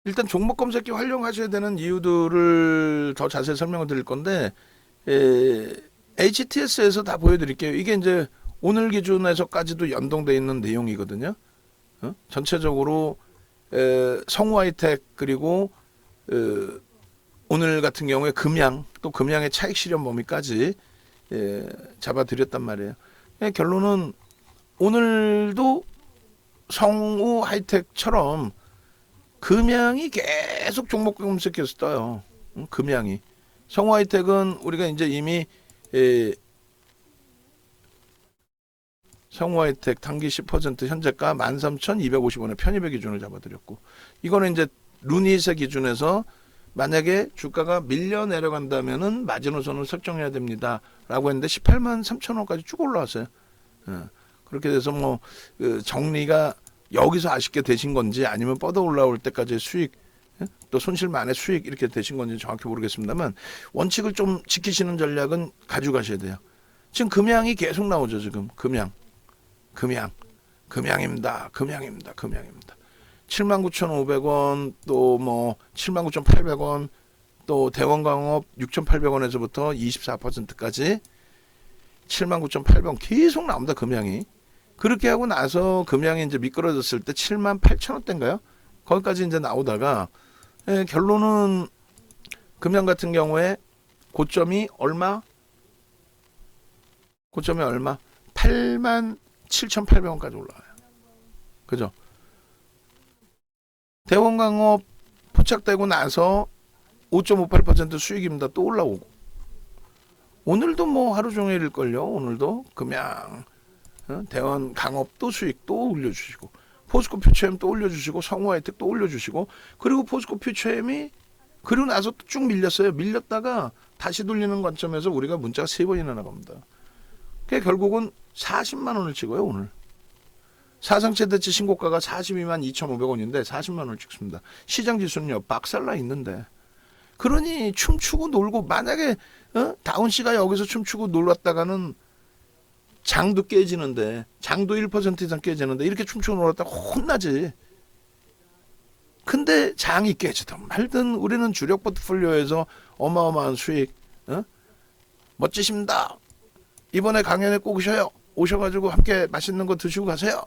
일단 종목 검색기 활용하셔야 되는 이유들을 더 자세히 설명을 드릴 건데, HTS에서 다 보여드릴게요. 이게 이제 오늘 기준에서까지도 연동되어 있는 내용이거든요. 전체적으로 성우 하이텍 그리고 오늘 같은 경우에 금양 또 금양의 차익 실현 범위까지 잡아드렸단 말이에요. 결론은 오늘도 성우 하이텍처럼 금양이 계속 종목 검색해서 떠요. 금양이. 성우 하이텍은 우리가 이제 이미 성우 하이텍 단기 10% 현재가 13,250원의 편입의 기준을 잡아드렸고, 이거는 이제 루닛의 기준에서 만약에 주가가 밀려 내려간다면은 마지노선을 설정해야 됩니다라고 했는데 18만 3천 원까지 쭉 올라왔어요. 그렇게 돼서 뭐 정리가 여기서 아쉽게 되신 건지 아니면 뻗어 올라올 때까지 수익 또 손실만의 수익 이렇게 되신 건지 정확히 모르겠습니다만 원칙을 좀 지키시는 전략은 가져가셔야 돼요. 지금 금양이 계속 나오죠. 지금 금양입니다. 79,500원 또 뭐 79,800원 또 대원강업 6,800원에서부터 24%까지 79,800원 계속 나옵니다. 금양이. 그렇게 하고 나서 금양이 이제 미끄러졌을 때 78,000원대인가요? 거기까지 이제 나오다가 결론은 금양 같은 경우에 고점이 얼마? 87,800원까지 올라와요. 그죠? 대원강업 포착되고 나서 5.58% 수익입니다. 또 올라오고. 오늘도 뭐 하루 종일일걸요. 오늘도 금양 대원강업 또 수익 또 올려주시고 포스코 퓨처엠 또 올려주시고 성우 하이텍 또 올려주시고 그리고 포스코 퓨처엠이 그리고 나서 또 쭉 밀렸어요. 밀렸다가 다시 돌리는 관점에서 우리가 문자가 3번이나 나갑니다. 그게 결국은 40만 원을 찍어요. 오늘. 사상 최대치 신고가가 42만 2,500원인데 40만 원을 찍습니다. 시장 지수는요. 박살나 있는데. 그러니 춤추고 놀고 만약에 다운씨가 여기서 춤추고 놀았다가는 장도 깨지는데 장도 1% 이상 깨지는데 이렇게 춤추고 놀았다가 혼나지. 근데 장이 깨지든 말든 우리는 주력 포트폴리오에서 어마어마한 수익 멋지십니다. 이번에 강연에 꼭 오셔가지고 함께 맛있는 거 드시고 가세요.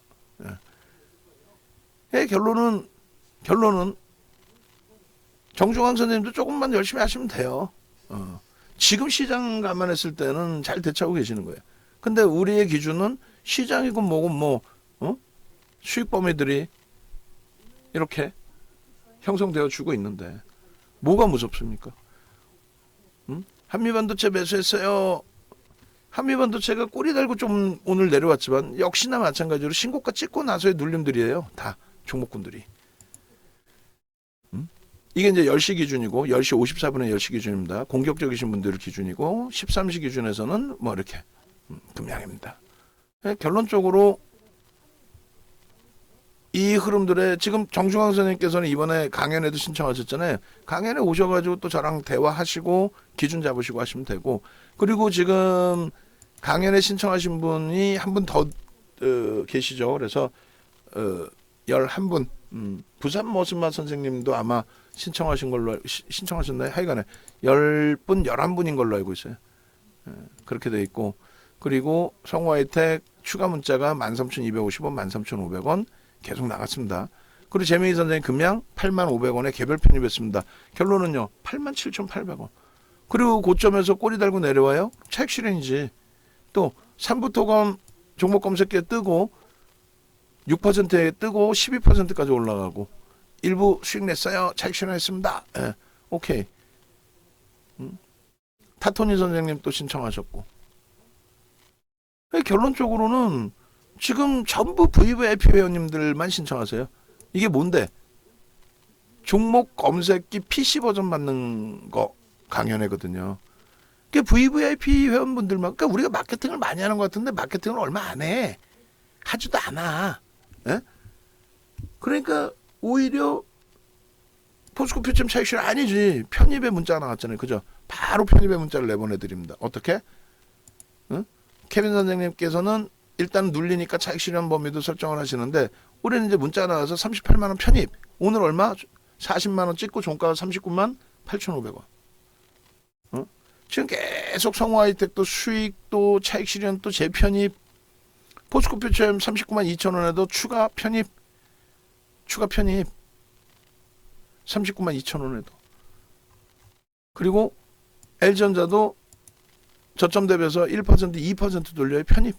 결론은 정중앙 선생님도 조금만 열심히 하시면 돼요. 지금 시장 감안했을 때는 잘 대처하고 계시는 거예요. 근데 우리의 기준은 시장이고 뭐고 수익 범위들이 이렇게 형성되어 주고 있는데 뭐가 무섭습니까? 한미반도체 매수했어요. 한미반도체가 꼬리 달고 좀 오늘 내려왔지만 역시나 마찬가지로 신고가 찍고 나서의 눌림들이에요. 다 종목군들이. 이게 이제 10시 기준이고 10시 54분에 10시 기준입니다. 공격적이신 분들 기준이고 13시 기준에서는 뭐 이렇게 금양입니다. 결론적으로 이 흐름들에 지금 정중앙 선생님께서는 이번에 강연에도 신청하셨잖아요. 강연에 오셔가지고 또 저랑 대화하시고 기준 잡으시고 하시면 되고 그리고 지금 강연에 신청하신 분이 한 분 더 계시죠. 그래서 11분 부산 머슴마 선생님도 아마 신청하신 걸로 신청하셨나요? 하여간에 10분 11분인 걸로 알고 있어요. 그렇게 돼 있고 그리고 성우 하이텍 추가 문자가 13,250원 13,500원 계속 나갔습니다. 그리고 재명희 선생님 금양 85,500원에 개별 편입했습니다. 결론은요 87,800원. 그리고 고점에서 꼬리 달고 내려와요. 차익 실현이지. 또 삼부토검 종목 검색기에 뜨고 6%에 뜨고 12%까지 올라가고 일부 수익 냈어요. 차익 실현했습니다. 오케이. 타토니 선생님 또 신청하셨고 결론적으로는 지금 전부 VVIP 회원님들만 신청하세요. 이게 뭔데? 종목 검색기 PC 버전 받는 거 강연회거든요. 그게 VVIP 회원분들만, 그러니까 우리가 마케팅을 많이 하는 것 같은데 마케팅을 얼마 안 해. 하지도 않아. 에? 그러니까 오히려 포스코 퓨처 차익 실현 아니지. 편입의 문자가 나왔잖아요. 그죠? 바로 편입의 문자를 내보내드립니다. 어떻게? 케빈 선생님께서는 일단 눌리니까 차익 실현 범위도 설정을 하시는데 우리는 이제 문자 나와서 38만 원 편입. 오늘 얼마? 40만 원 찍고 종가가 39만 8,500원. 어? 지금 계속 성우하이텍도 수익도 차익 실현도 재편입, 포스코 퓨처엠 39만 2천 원에도 추가 편입 39만 2천 원에도. 그리고 L전자도 저점 대비해서 1% 2% 돌려요. 편입.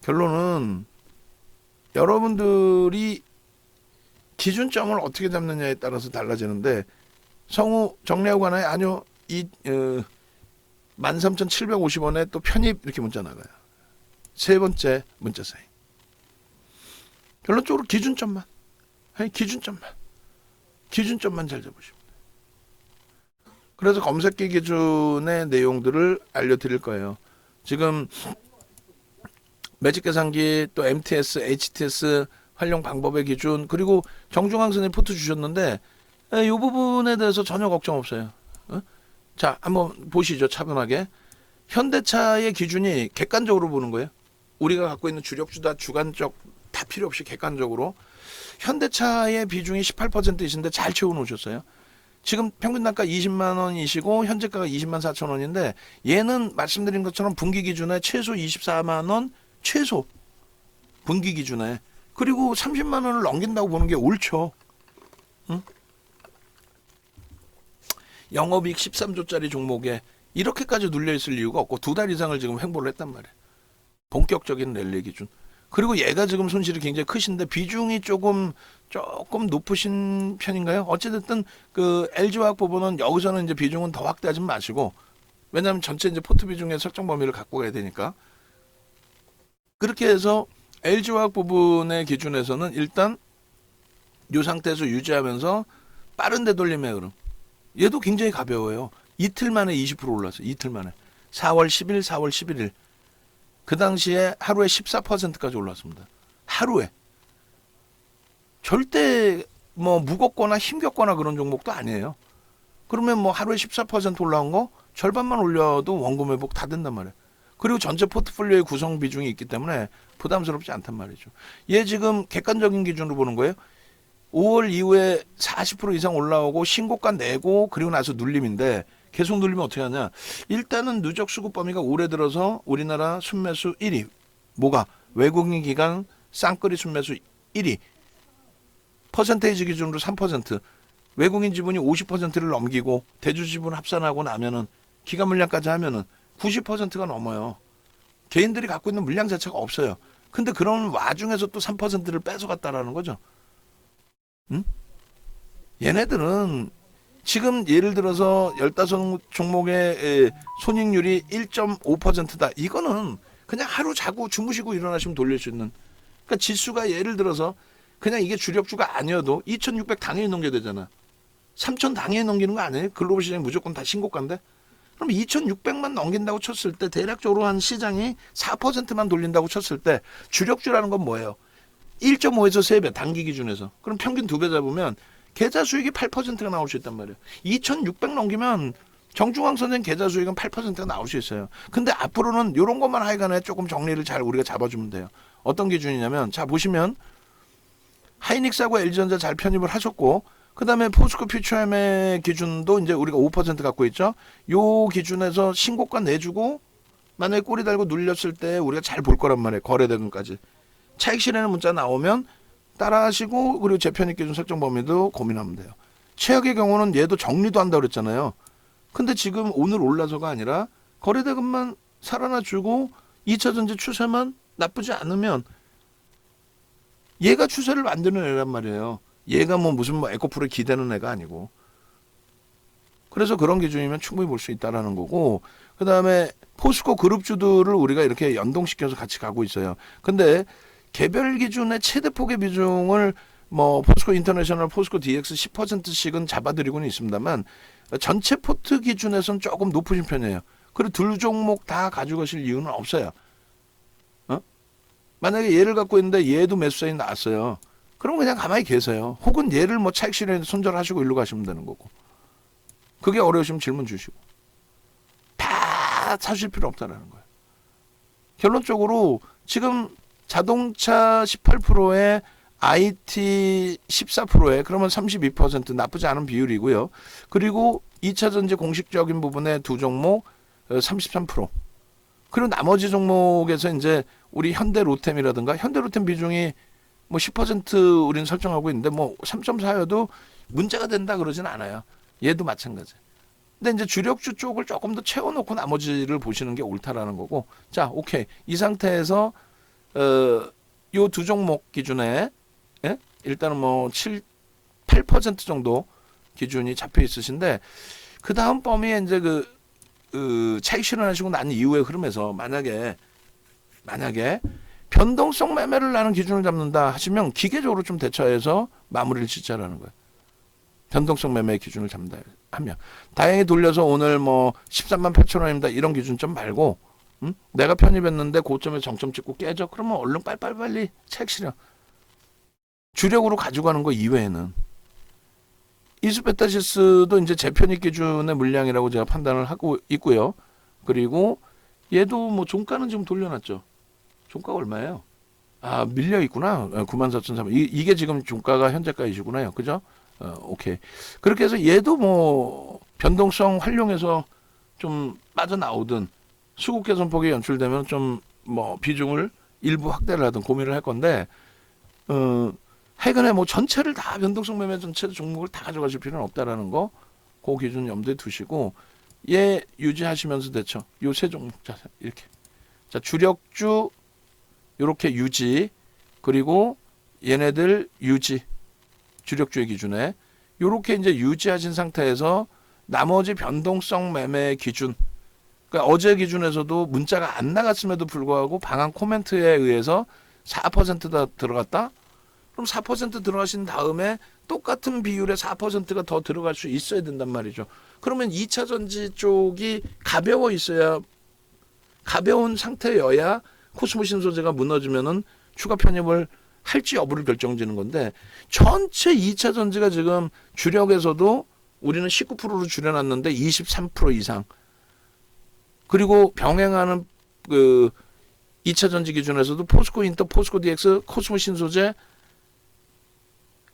결론은 여러분들이 기준점을 어떻게 잡느냐에 따라서 달라지는데, 성우 정리하고 하나요? 아니요. 13,750원에 또 편입 이렇게 문자 나가요. 세 번째 문자 사이. 결론적으로 기준점만 잘 잡으시면 돼요. 그래서 검색기 기준의 내용들을 알려드릴 거예요. 지금 매직 계산기, 또 MTS, HTS 활용 방법의 기준, 그리고 정중앙 선생님 포트 주셨는데 이 부분에 대해서 전혀 걱정 없어요. 자, 한번 보시죠. 차분하게. 현대차의 기준이 객관적으로 보는 거예요. 우리가 갖고 있는 주력주다 주관적 다 필요 없이 객관적으로 현대차의 비중이 18%이신데 잘 채워놓으셨어요. 지금 평균 단가 20만 원이시고 현재가가 20만 4천 원인데, 얘는 말씀드린 것처럼 분기 기준에 최소 24만 원, 최소 분기 기준에, 그리고 30만 원을 넘긴다고 보는 게 옳죠. 응? 영업이익 13조짜리 종목에 이렇게까지 눌려있을 이유가 없고 2달 이상을 지금 횡보를 했단 말이에요. 본격적인 랠리 기준. 그리고 얘가 지금 손실이 굉장히 크신데 비중이 조금 높으신 편인가요? 어찌됐든 그 LG화학 부분은 여기서는 이제 비중은 더 확대하지 마시고, 왜냐하면 전체 이제 포트 비중의 설정 범위를 갖고 가야 되니까. 그렇게 해서 LG화학 부분의 기준에서는 일단 이 상태에서 유지하면서 빠른 되돌림의 흐름. 얘도 굉장히 가벼워요. 이틀 만에 20% 올랐어요. 이틀 만에. 4월 10일, 4월 11일. 그 당시에 하루에 14%까지 올랐습니다. 하루에. 절대 뭐 무겁거나 힘겹거나 그런 종목도 아니에요. 그러면 뭐 하루에 14% 올라온 거 절반만 올려도 원금 회복 다 된단 말이에요. 그리고 전체 포트폴리오의 구성 비중이 있기 때문에 부담스럽지 않단 말이죠. 얘 지금 객관적인 기준으로 보는 거예요. 5월 이후에 40% 이상 올라오고 신고가 내고 그리고 나서 눌림인데, 계속 눌리면 어떻게 하냐. 일단은 누적 수급 범위가 올해 들어서 우리나라 순매수 1위. 뭐가? 외국인 기관 쌍끌이 순매수 1위. 퍼센테이지 기준으로 3%. 외국인 지분이 50%를 넘기고 대주 지분 합산하고 나면은 기관 물량까지 하면은 90%가 넘어요. 개인들이 갖고 있는 물량 자체가 없어요. 근데 그런 와중에서 또 3%를 뺏어갔다라는 거죠. 응? 얘네들은 지금 예를 들어서 15종목의 손익률이 1.5%다. 이거는 그냥 하루 자고 주무시고 일어나시면 돌릴 수 있는. 그러니까 지수가 예를 들어서 그냥 이게 주력주가 아니어도 2600 당연히 넘겨야 되잖아. 3000 당연히 넘기는 거 아니에요? 글로벌 시장이 무조건 다 신고가인데? 그럼 2600만 넘긴다고 쳤을 때 대략적으로 한 시장이 4%만 돌린다고 쳤을 때 주력주라는 건 뭐예요? 1.5에서 3배 단기 기준에서. 그럼 평균 2배 잡으면 계좌 수익이 8%가 나올 수 있단 말이에요. 2600 넘기면 정중앙 선생 계좌 수익은 8%가 나올 수 있어요. 근데 앞으로는 이런 것만 하여간에 조금 정리를 잘 우리가 잡아주면 돼요. 어떤 기준이냐면, 자 보시면 하이닉스하고 LG전자 잘 편입을 하셨고, 그 다음에 포스코 퓨처엠의 기준도 이제 우리가 5% 갖고 있죠. 요 기준에서 신고가 내주고 만약에 꼬리 달고 눌렸을 때 우리가 잘 볼 거란 말이에요. 거래대금까지. 차익 실현의 문자 나오면 따라 하시고, 그리고 재편입 기준 설정 범위도 고민하면 돼요. 최악의 경우는 얘도 정리도 한다고 그랬잖아요. 근데 지금 오늘 올라서가 아니라 거래대금만 살아나 주고 2차전지 추세만 나쁘지 않으면 얘가 추세를 만드는 애란 말이에요. 얘가 뭐 무슨 뭐 에코프로에 기대는 애가 아니고. 그래서 그런 기준이면 충분히 볼 수 있다라는 거고, 그 다음에 포스코 그룹주들을 우리가 이렇게 연동시켜서 같이 가고 있어요. 근데 개별 기준의 최대폭의 비중을 뭐 포스코 인터내셔널, 포스코 DX 10%씩은 잡아드리고는 있습니다만 전체 포트 기준에서는 조금 높으신 편이에요. 그리고 둘 종목 다 가지고 가실 이유는 없어요. 만약에 얘를 갖고 있는데 얘도 매수 사인이 나왔어요. 그럼 그냥 가만히 계세요. 혹은 얘를 뭐 차익 실현에 손절하시고 일로 가시면 되는 거고. 그게 어려우시면 질문 주시고. 다 사실 필요 없다라는 거예요. 결론적으로 지금 자동차 18%에 IT 14%에 그러면 32% 나쁘지 않은 비율이고요. 그리고 2차 전지 공식적인 부분의 두 종목 33%. 그리고 나머지 종목에서 이제 우리 현대로템이라든가 현대로템 비중이 뭐 10% 우리는 설정하고 있는데 뭐 3.4여도 문제가 된다 그러진 않아요. 얘도 마찬가지. 근데 이제 주력주 쪽을 조금 더 채워놓고 나머지를 보시는 게 옳다라는 거고. 자, 오케이. 이 상태에서 요 두 종목 기준에 예? 일단은 뭐 8% 정도 기준이 잡혀 있으신데 그 다음 범위에 이제 차익 실현하시고 난 이후의 흐름에서 만약에 변동성 매매를 나는 기준을 잡는다 하시면 기계적으로 좀 대처해서 마무리를 짓자라는 거예요. 변동성 매매의 기준을 잡는다 하면 다행히 돌려서 오늘 뭐 13만 8천 원입니다 이런 기준점 말고 내가 편입했는데 고점에 정점 찍고 깨져 그러면 얼른 빨리 차익 실현 주력으로 가져가는 거 이외에는 이수베타시스도 이제 재편입 기준의 물량이라고 제가 판단을 하고 있고요. 그리고 얘도 뭐 종가는 지금 돌려놨죠. 종가가 얼마예요? 아, 밀려 있구나. 94,300. 이게 지금 종가가 현재가이시구나요. 그죠? 오케이. 그렇게 해서 얘도 뭐 변동성 활용해서 좀 빠져나오든 수급 개선폭이 연출되면 좀 뭐 비중을 일부 확대를 하든 고민을 할 건데 해근에 뭐 전체를 다 변동성 매매 전체 종목을 다 가져가실 필요는 없다라는 거, 그 기준 염두에 두시고 얘 유지하시면서 대처. 요 세 종목 자 이렇게 자 주력주 이렇게 유지 그리고 얘네들 유지 주력주의 기준에 요렇게 이제 유지하신 상태에서 나머지 변동성 매매 기준. 그러니까 어제 기준에서도 문자가 안 나갔음에도 불구하고 방한 코멘트에 의해서 4%다 들어갔다. 그럼 4% 들어가신 다음에 똑같은 비율의 4%가 더 들어갈 수 있어야 된단 말이죠. 그러면 2차 전지 쪽이 가벼워 있어야 가벼운 상태여야 코스모 신소재가 무너지면은 추가 편입을 할지 여부를 결정지는 건데 전체 2차 전지가 지금 주력에서도 우리는 19%로 줄여놨는데 23% 이상 그리고 병행하는 2차 전지 기준에서도 포스코 인터, 포스코 DX, 코스모 신소재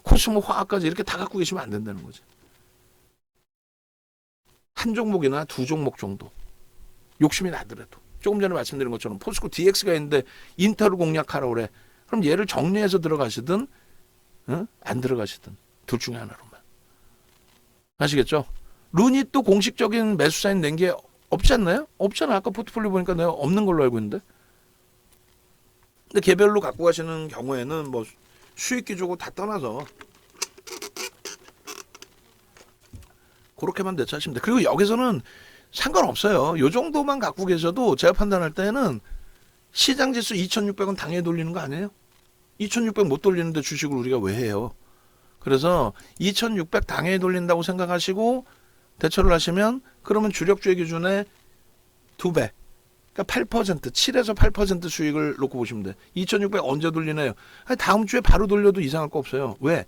코스모 화학까지 이렇게 다 갖고 계시면 안 된다는 거죠. 한 종목이나 두 종목 정도 욕심이 나더라도 조금 전에 말씀드린 것처럼 포스코 DX가 있는데 인터를 공략하라고 그래. 그럼 얘를 정리해서 들어가시든 안 들어가시든 둘 중에 하나로만. 아시겠죠? 룬이 또 공식적인 매수 사인 낸 게 없지 않나요? 없잖아. 아까 포트폴리오 보니까 내가 없는 걸로 알고 있는데. 근데 개별로 갖고 가시는 경우에는 뭐 수익 기조고 다 떠나서 그렇게만 대처하시면 돼. 그리고 여기서는 상관없어요. 요 정도만 갖고 계셔도 제가 판단할 때는 시장 지수 2,600원 당해 돌리는 거 아니에요? 2,600 못 돌리는데 주식을 우리가 왜 해요? 그래서 2,600 당해 돌린다고 생각하시고 대처를 하시면 그러면 주력주의 기준에 2배. 그러니까 8%, 7에서 8% 수익을 놓고 보시면 돼. 2,600 언제 돌리나요? 아니, 다음 주에 바로 돌려도 이상할 거 없어요. 왜?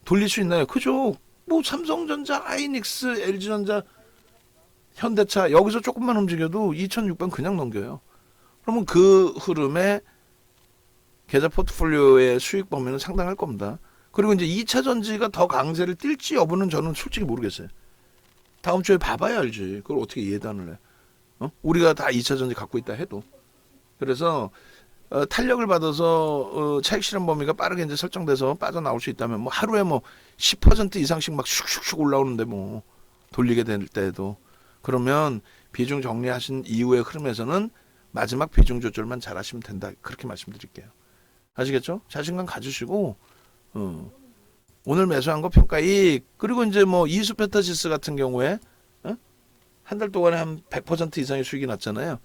돌릴 수 있나요? 그죠? 뭐 삼성전자, 하이닉스, LG전자, 현대차 여기서 조금만 움직여도 2,600 그냥 넘겨요. 그러면 그 흐름에 계좌 포트폴리오의 수익 범위는 상당할 겁니다. 그리고 이제 2차 전지가 더 강세를 띨지 여부는 저는 솔직히 모르겠어요. 다음 주에 봐봐야 알지. 그걸 어떻게 예단을 해? 우리가 다 2차 전지 갖고 있다 해도. 그래서 탄력을 받아서 차익 실현 범위가 빠르게 이제 설정돼서 빠져나올 수 있다면 뭐 하루에 뭐 10% 이상씩 막 슉슉슉 올라오는데 뭐 돌리게 될 때에도 그러면 비중 정리하신 이후의 흐름에서는 마지막 비중 조절만 잘하시면 된다. 그렇게 말씀드릴게요. 아시겠죠? 자신감 가지시고 오늘 매수한 거 평가이익 그리고 이제 뭐 이수페타시스 같은 경우에 한 달 동안에 한 100% 이상의 수익이 났잖아요.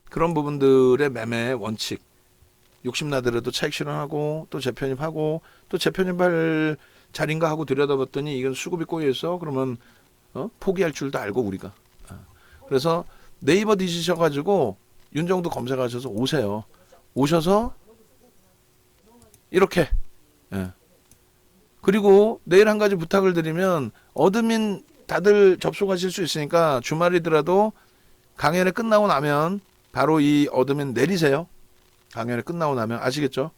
그런 부분들의 매매 원칙 욕심나더라도 차익 실현하고 또 재편입하고 또 재편입할 자리인가 하고 들여다봤더니 이건 수급이 꼬여있어 그러면 포기할 줄도 알고 우리가 그래서 네이버 뒤지셔가지고 윤정도 검색하셔서 오세요. 오셔서 이렇게 그리고 내일 한 가지 부탁을 드리면 어드민 다들 접속하실 수 있으니까 주말이더라도 강연회 끝나고 나면 바로 이 어드민 내리세요. 강연회 끝나고 나면 아시겠죠?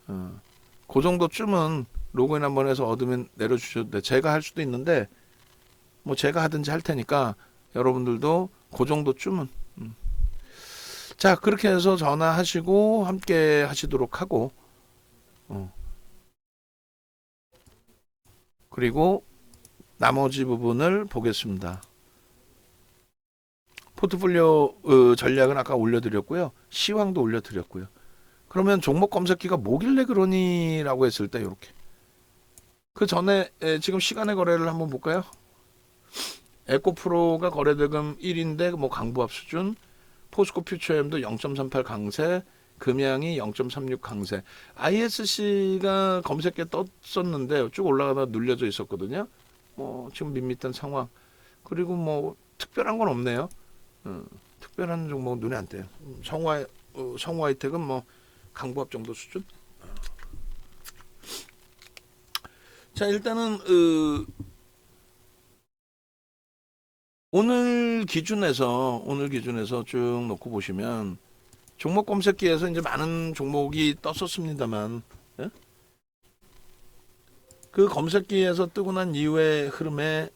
그 정도쯤은 로그인 한번 해서 얻으면 내려주셔도 돼. 제가 할 수도 있는데 뭐 제가 하든지 할 테니까 여러분들도 그 정도쯤은 자, 그렇게 해서 전화하시고 함께 하시도록 하고 그리고 나머지 부분을 보겠습니다. 포트폴리오 전략은 아까 올려드렸고요. 시황도 올려드렸고요. 그러면 종목 검색기가 뭐길래 그러니라고 했을 때 이렇게 그 전에 지금 시간의 거래를 한번 볼까요? 에코프로가 거래대금 1인데 뭐 강보합 수준, 포스코 퓨처엠도 0.38 강세, 금양이 0.36 강세. ISC가 검색기에 떴었는데 쭉 올라가다 눌려져 있었거든요. 뭐 지금 밋밋한 상황. 그리고 뭐 특별한 건 없네요. 특별한 종목은 눈에 안 띄어요. 성우하이텍은 뭐 강보합 정도 수준. 자, 일단은 오늘 기준에서 쭉 놓고 보시면 종목 검색기에서 이제 많은 종목이 떴었습니다만 그 검색기에서 뜨고 난 이후의 흐름에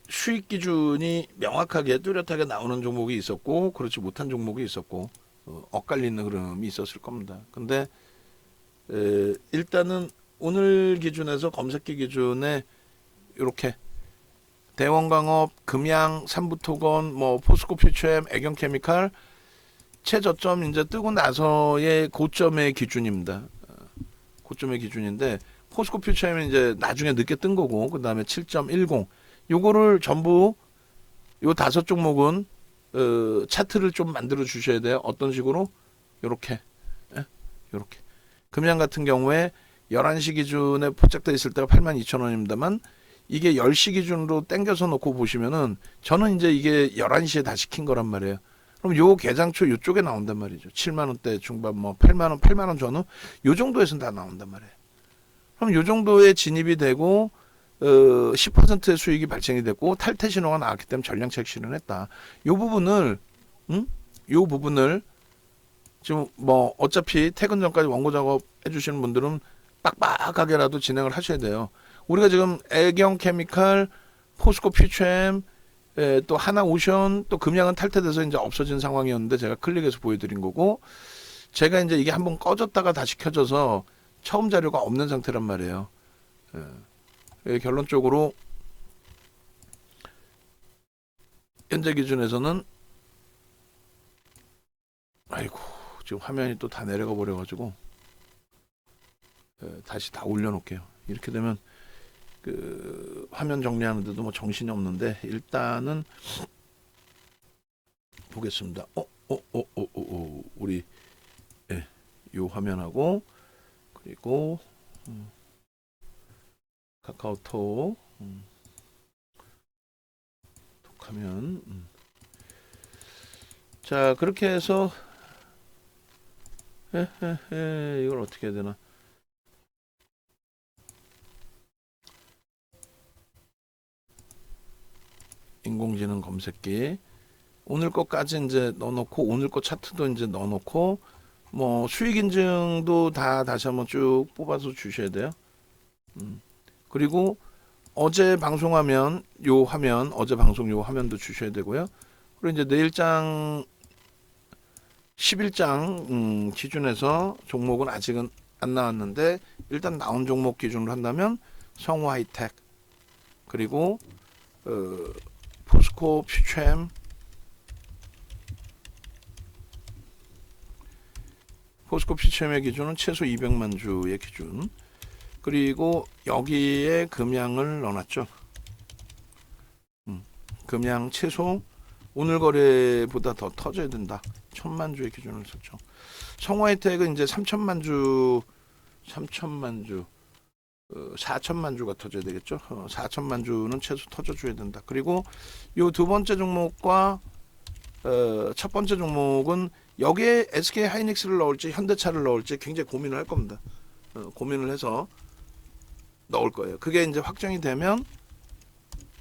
수익 기준이 명확하게 뚜렷하게 나오는 종목이 있었고 그렇지 못한 종목이 있었고 엇갈리는 흐름이 있었을 겁니다. 근데 일단은 오늘 기준에서 검색기 기준에 이렇게 대원광업, 금양, 삼부토건, 뭐 포스코 퓨처엠, 애경케미칼 최저점 이제 뜨고 나서의 고점의 기준입니다. 고점의 기준인데 포스코 퓨처엠은 이제 나중에 늦게 뜬 거고 그 다음에 7.10 요거를 전부 요 5종목은 차트를 좀 만들어 주셔야 돼요. 어떤 식으로? 요렇게 요렇게 금양 같은 경우에 11시 기준에 포착되어 있을 때가 82,000원입니다만 이게 10시 기준으로 땡겨서 놓고 보시면은 저는 이제 이게 11시에 다시 킨 거란 말이에요. 그럼 요 개장초 요쪽에 나온단 말이죠. 7만원대 중반 뭐 8만원 전후 요 정도에서 다 나온단 말이에요. 그럼 요 정도에 진입이 되고 10%의 수익이 발생이 됐고 탈퇴 신호가 나왔기 때문에 전량차익 실현했다. 요 부분을 요 부분을 지금 뭐 어차피 퇴근 전까지 원고 작업 해주시는 분들은 빡빡하게라도 진행을 하셔야 돼요. 우리가 지금 애경케미칼, 포스코 퓨처엠, 또 하나오션, 또 금양은 탈퇴돼서 이제 없어진 상황이었는데 제가 클릭해서 보여드린 거고 제가 이제 이게 한번 꺼졌다가 다시 켜져서 처음 자료가 없는 상태란 말이에요. 결론적으로 현재 기준에서는 아이고 지금 화면이 또 다 내려가 버려가지고 다시 다 올려놓을게요. 이렇게 되면 그 화면 정리하는데도 뭐 정신이 없는데 일단은 보겠습니다. 우리 요 화면하고 그리고 카카오톡 톡하면 자 그렇게 해서 이걸 어떻게 해야 되나? 인공지능 검색기 오늘 것까지 이제 넣어놓고 오늘 거 차트도 이제 넣어놓고 뭐 수익 인증도 다 다시 한번 쭉 뽑아서 주셔야 돼요. 그리고 어제 방송하면 요 화면 어제 방송 요 화면도 주셔야 되고요. 그리고 이제 내일장 11장 기준에서 종목은 아직은 안 나왔는데 일단 나온 종목 기준으로 한다면 성우하이텍 그리고 포스코 퓨처엠 포스코 퓨처엠의 기준은 최소 200만 주의 기준 그리고 여기에 금양을 넣어놨죠. 금양 최소 오늘 거래보다 더 터져야 된다. 1000만 주의 기준을 썼죠. 성우하이텍은 이제 3천만 주 4천만 주가 터져야 되겠죠. 4천만 주는 최소 터져줘야 된다. 그리고 요 두 번째 종목과 첫 번째 종목은 여기에 SK 하이닉스를 넣을지 현대차를 넣을지 굉장히 고민을 할 겁니다. 고민을 해서 넣을 거예요. 그게 이제 확정이 되면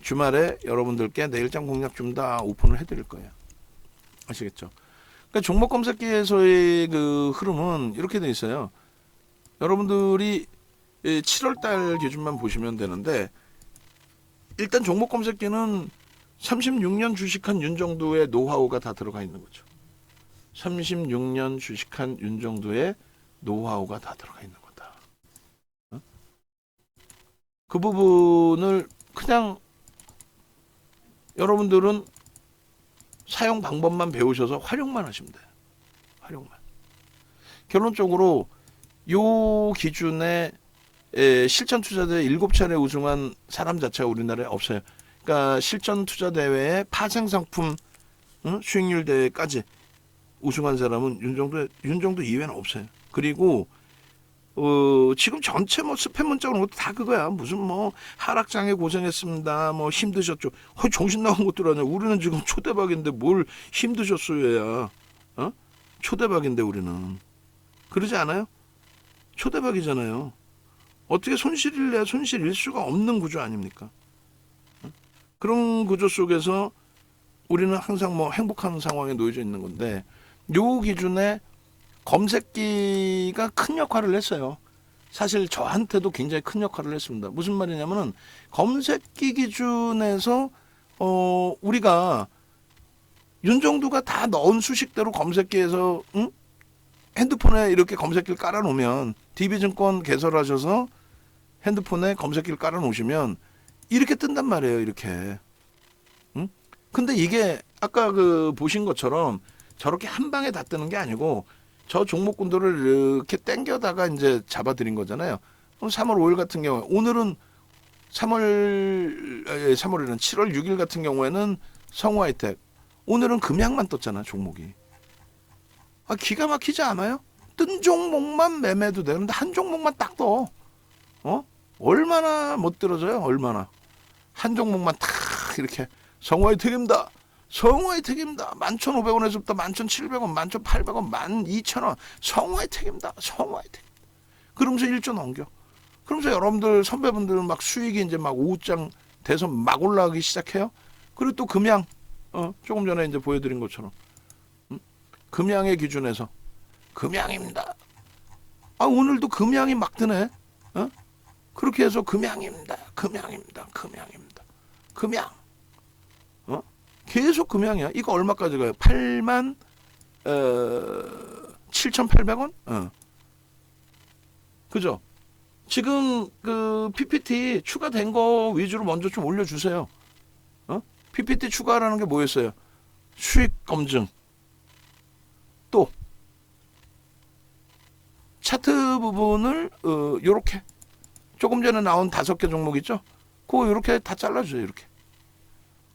주말에 여러분들께 내일장 공략 좀 다 오픈을 해드릴 거예요. 아시겠죠? 그러니까 종목 검색기에서의 그 흐름은 이렇게 돼 있어요. 여러분들이 7월 달 기준만 보시면 되는데, 일단 종목 검색기는 36년 주식한 윤정도의 노하우가 다 들어가 있는 거죠. 36년 주식한 윤정도의 노하우가 다 들어가 있는 거다. 그 부분을 그냥 여러분들은 사용 방법만 배우셔서 활용만 하시면 돼요. 활용만. 결론적으로 요 기준에 실전 투자 대회 7차례 우승한 사람 자체가 우리나라에 없어요. 그러니까 실전 투자 대회에 파생 상품 수익률 대회까지 우승한 사람은 윤정도 이외에는 없어요. 그리고 지금 전체 뭐 스팸 문자 오는 것도 다 그거야. 무슨 뭐 하락장에 고생했습니다. 뭐 힘드셨죠. 정신 나간 것들 아니야. 우리는 지금 초대박인데 뭘 힘드셨어요야. 초대박인데 우리는. 그러지 않아요? 초대박이잖아요. 어떻게 손실을 내야 손실일 수가 없는 구조 아닙니까? 그런 구조 속에서 우리는 항상 뭐 행복한 상황에 놓여져 있는 건데, 요 기준에 검색기가 큰 역할을 했어요. 사실 저한테도 굉장히 큰 역할을 했습니다. 무슨 말이냐면은 검색기 기준에서 우리가 윤정도가 다 넣은 수식대로 검색기에서 핸드폰에 이렇게 검색기를 깔아놓으면, DB증권 개설하셔서 핸드폰에 검색기를 깔아놓으시면 이렇게 뜬단 말이에요. 이렇게. 근데 이게 아까 그 보신 것처럼 저렇게 한 방에 다 뜨는 게 아니고, 저 종목군들을 이렇게 땡겨다가 이제 잡아드린 거잖아요. 3월 5일 같은 경우에, 오늘은 3월이란 7월 6일 같은 경우에는 성우하이텍, 오늘은 금양만 떴잖아, 종목이. 기가 막히지 않아요? 뜬 종목만 매매도 되는데 한 종목만 딱 떠. 얼마나 못 들어져요? 얼마나. 한 종목만 탁 이렇게 성우하이텍입니다. 성우하이텍입니다. 11,500원에서부터 11,700원, 11,800원, 12,000원. 성우하이텍입니다. 성우하이텍. 그러면서 1조 넘겨. 그러면서 여러분들 선배분들은 막 수익이 이제 막 오후장 돼서 막 올라가기 시작해요. 그리고 또 금양, 조금 전에 이제 보여드린 것처럼 금양의 기준에서 금양입니다. 오늘도 금양이 막 뜨네. 그렇게 해서 금양입니다. 금양입니다. 금양입니다. 금양. 계속 금양이야. 이거 얼마까지 가요? 8만 7,800원? 그죠? 지금 그 PPT 추가된 거 위주로 먼저 좀 올려주세요. PPT 추가라는 게 뭐였어요? 수익 검증. 또 차트 부분을 요렇게 조금 전에 나온 5개 종목 있죠? 그거 요렇게 다 잘라주세요. 이렇게.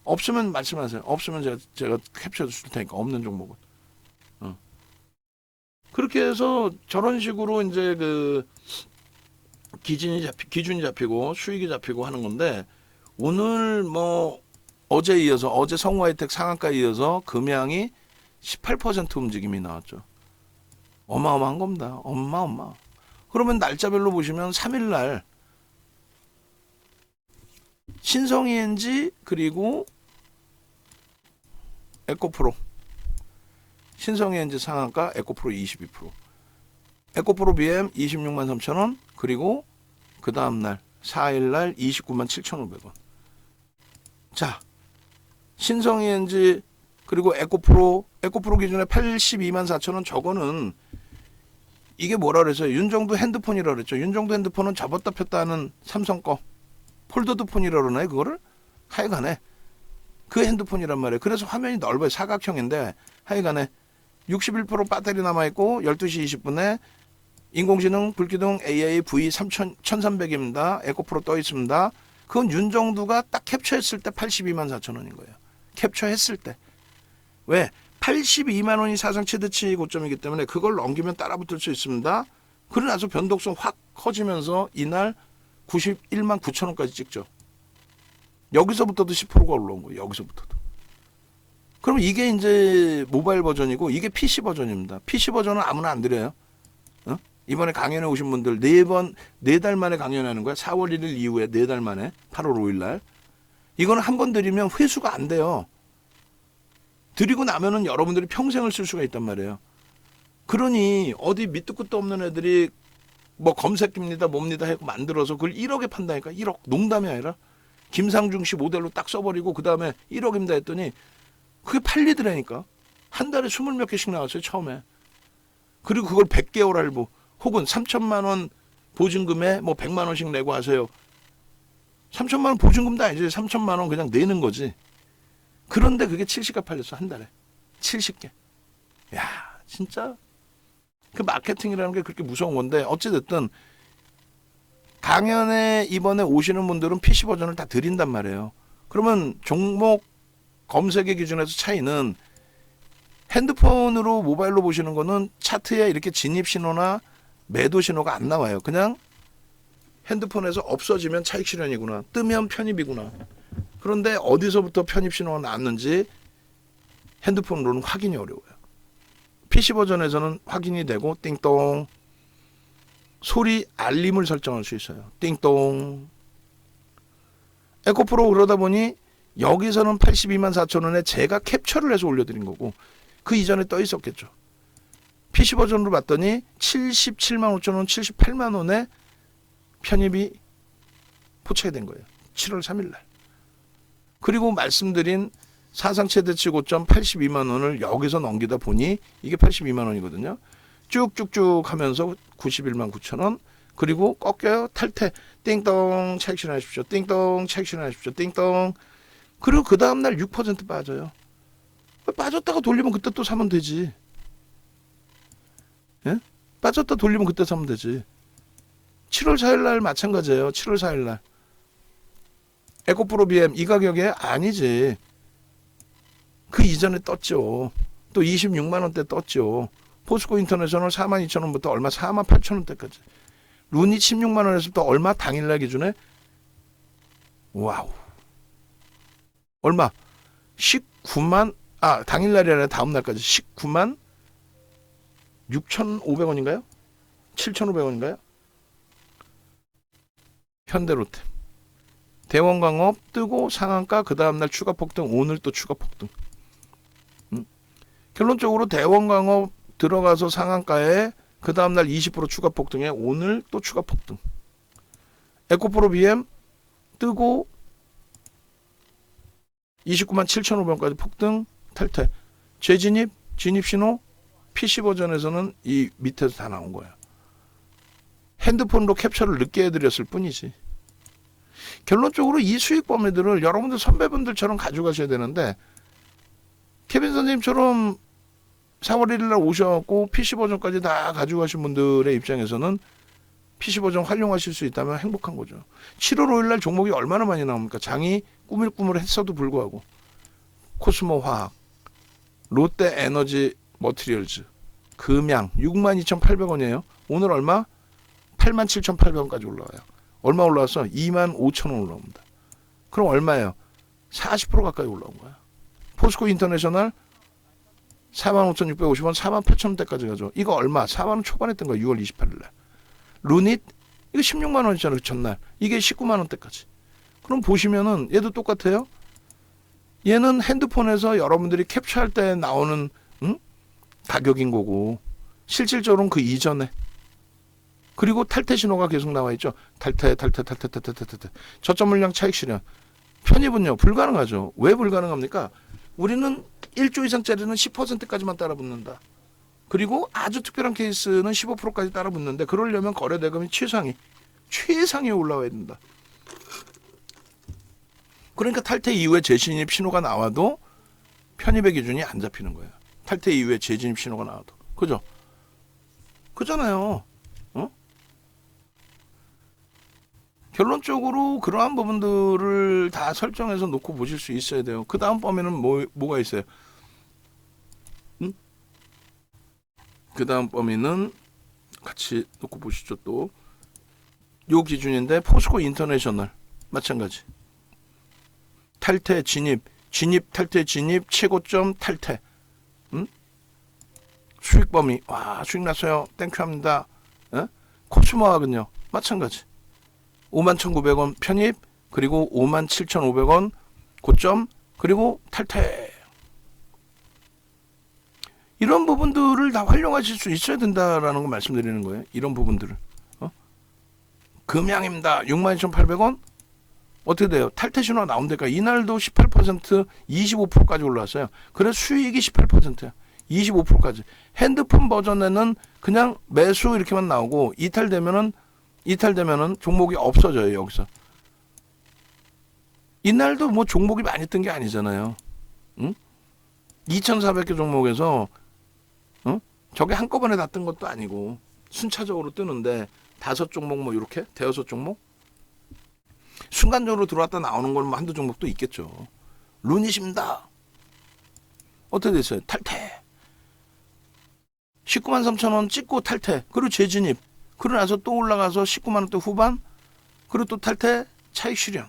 없으면 말씀하세요. 없으면 제가 캡처해 줄 테니까, 없는 종목은. 그렇게 해서 저런 식으로 이제 그 기준이 잡히고 수익이 잡히고 하는 건데, 오늘 뭐 어제 이어서, 어제 성우하이텍 상한가에 이어서 금양이 18% 움직임이 나왔죠. 어마어마한 겁니다. 어마어마. 그러면 날짜별로 보시면 3일날 신성이엔지 그리고 에코프로, 신성이엔지 상한가, 에코프로 22%, 에코프로 BM 26만 3천원, 그리고 그 다음날 4일날 29만 7,500원. 자, 신성이엔지 그리고 에코프로 기준에 82만 4천원. 저거는 이게 뭐라 그랬어요? 윤정도 핸드폰이라 그랬죠. 윤정도 핸드폰은 접었다 폈다 하는 삼성 거 폴더드 폰이라 그러나요? 그거를? 하여간에 그 핸드폰이란 말이에요. 그래서 화면이 넓어요. 사각형인데 하여간에 61% 배터리 남아있고 12시 20분에 인공지능 불기둥 AI V1300입니다. 에코프로 떠 있습니다. 그건 윤정도가 딱 캡처했을 때 82만 4천원인 거예요. 캡처했을 때. 왜? 82만 원이 사상 최대치 고점이기 때문에 그걸 넘기면 따라붙을 수 있습니다. 그러고 나서 변동성 확 커지면서 이날 91만 9천 원까지 찍죠. 여기서부터도 10%가 올라온 거예요. 여기서부터도. 그럼 이게 이제 모바일 버전이고, 이게 PC 버전입니다. PC 버전은 아무나 안 드려요. 이번에 강연에 오신 분들 4달 만에 강연하는 거야. 4월 1일 이후에 4달 만에 8월 5일 날. 이거는 한 번 드리면 회수가 안 돼요. 드리고 나면은 여러분들이 평생을 쓸 수가 있단 말이에요. 그러니 어디 밑도 끝도 없는 애들이 뭐 검색기입니다 뭡니다 하고 만들어서 그걸 1억에 판다니까. 1억. 농담이 아니라 김상중 씨 모델로 딱 써버리고 그 다음에 1억입니다 했더니 그게 팔리더라니까. 한 달에 20몇 개씩 나왔어요 처음에. 그리고 그걸 100개월 할부 혹은 3천만 원 보증금에 뭐 100만 원씩 내고 하세요. 3천만 원 보증금도 아니지. 3천만 원 그냥 내는 거지. 그런데 그게 70가 팔렸어 한 달에. 70개. 야 진짜 그 마케팅이라는 게 그렇게 무서운 건데 어찌됐든 강연에 이번에 오시는 분들은 PC 버전을 다 드린단 말이에요. 그러면 종목 검색의 기준에서 차이는 핸드폰으로 모바일로 보시는 거는 차트에 이렇게 진입 신호나 매도 신호가 안 나와요. 그냥 핸드폰에서 없어지면 차익 실현이구나. 뜨면 편입이구나. 그런데 어디서부터 편입 신호가 나왔는지 핸드폰으로는 확인이 어려워요. PC 버전에서는 확인이 되고 띵동 소리 알림을 설정할 수 있어요. 띵동. 에코프로 그러다 보니 여기서는 82만 4천 원에 제가 캡처를 해서 올려드린 거고 그 이전에 떠 있었겠죠. PC 버전으로 봤더니 77만 5천 원, 78만 원에 편입이 포착이 된 거예요. 7월 3일 날. 그리고 말씀드린 사상 최대치 고점 82만 원을 여기서 넘기다 보니 이게 82만 원이거든요. 쭉쭉쭉 하면서 91만 9천 원. 그리고 꺾여요. 탈퇴. 띵동 차익 실현하십시오. 띵동 차익 실현하십시오. 띵동. 그리고 그 다음날 6% 빠져요. 빠졌다가 돌리면 그때 또 사면 되지. 예? 빠졌다 돌리면 그때 사면 되지. 7월 4일 날 마찬가지예요. 7월 4일 날. 에코프로 BM 이 가격에 아니지. 그 이전에 떴죠. 또 26만 원대 떴죠. 포스코 인터내셔널 4만 2천 원부터 얼마 4만 8천 원대까지. 루닛 16만 원에서부터 얼마 당일날 기준에 와우. 얼마? 19만 당일날이 아니라 다음날까지 19만 6,500원인가요? 7,500원인가요? 현대로템. 대원광업 뜨고 상한가 그 다음날 추가 폭등 오늘 또 추가 폭등. 결론적으로 대원광업 들어가서 상한가에 그 다음날 20% 추가 폭등에 오늘 또 추가 폭등. 에코프로 BM 뜨고 29만 7,500원까지 폭등 탈퇴. 재진입 진입신호 PC 버전에서는 이 밑에서 다 나온 거야. 핸드폰으로 캡처를 늦게 해드렸을 뿐이지. 결론적으로 이 수익 범위들을 여러분들 선배분들처럼 가져가셔야 되는데 케빈 선생님처럼 4월 1일 날 오셔갖고 PC 버전까지 다 가져가신 분들의 입장에서는 PC 버전 활용하실 수 있다면 행복한 거죠. 7월 5일 날 종목이 얼마나 많이 나옵니까? 장이 꾸물꾸물했어도 불구하고 코스모 화학, 롯데 에너지 머티리얼즈, 금양 62,800원이에요. 오늘 얼마? 87,800원까지 올라와요. 얼마 올라왔어? 25,000원 올라옵니다. 그럼 얼마예요? 40% 가까이 올라온 거야. 포스코 인터내셔널 45,650원, 48,000원대까지 가죠. 이거 얼마? 4만 원 초반에 뜬 거야. 6월 28일 날. 루닛 이거 16만 원이잖아요. 그 전날. 이게 19만 원대까지. 그럼 보시면은 얘도 똑같아요. 얘는 핸드폰에서 여러분들이 캡처할 때 나오는 가격인 거고 실질적으로는 그 이전에 그리고 탈퇴 신호가 계속 나와 있죠. 탈퇴. 저점 물량 차익 실현. 편입은요 불가능하죠. 왜 불가능합니까? 우리는 1조 이상짜리는 10%까지만 따라붙는다. 그리고 아주 특별한 케이스는 15%까지 따라붙는데 그러려면 거래대금이 최상위에 올라와야 된다. 그러니까 탈퇴 이후에 재진입 신호가 나와도 편입의 기준이 안 잡히는 거예요. 탈퇴 이후에 재진입 신호가 나와도. 그죠? 그잖아요. 결론적으로 그러한 부분들을 다 설정해서 놓고 보실 수 있어야 돼요. 그 다음 범위는 뭐가 있어요? 그 다음 범위는 같이 놓고 보시죠. 또 요 기준인데 포스코 인터내셔널 마찬가지. 탈퇴 진입 탈퇴 진입 최고점 탈퇴. 수익 범위 수익 났어요. 땡큐 합니다. 코스모학은요 마찬가지. 51,900원 편입 그리고 57,500원 고점 그리고 탈퇴. 이런 부분들을 다 활용하실 수 있어야 된다라는 거 말씀드리는 거예요. 이런 부분들을. 금양입니다. 62,800원. 어떻게 돼요? 탈퇴 신호가 나온 데가 이날도 18% 25%까지 올라왔어요. 그래서 수익이 18%야. 25%까지. 핸드폰 버전에는 그냥 매수 이렇게만 나오고 이탈되면은 종목이 없어져요, 여기서. 이날도 뭐 종목이 많이 뜬 게 아니잖아요. 응? 2,400개 종목에서 저게 한꺼번에 다 뜬 것도 아니고 순차적으로 뜨는데 5종목 뭐 이렇게 대여섯 종목 순간적으로 들어왔다 나오는 건 뭐 한두 종목도 있겠죠. 루닛입니다. 어떻게 됐어요? 탈퇴. 19만 3천 원 찍고 탈퇴. 그리고 재진입. 그러고 나서 또 올라가서 19만 원대 후반. 그리고 또 탈퇴. 차익 실현.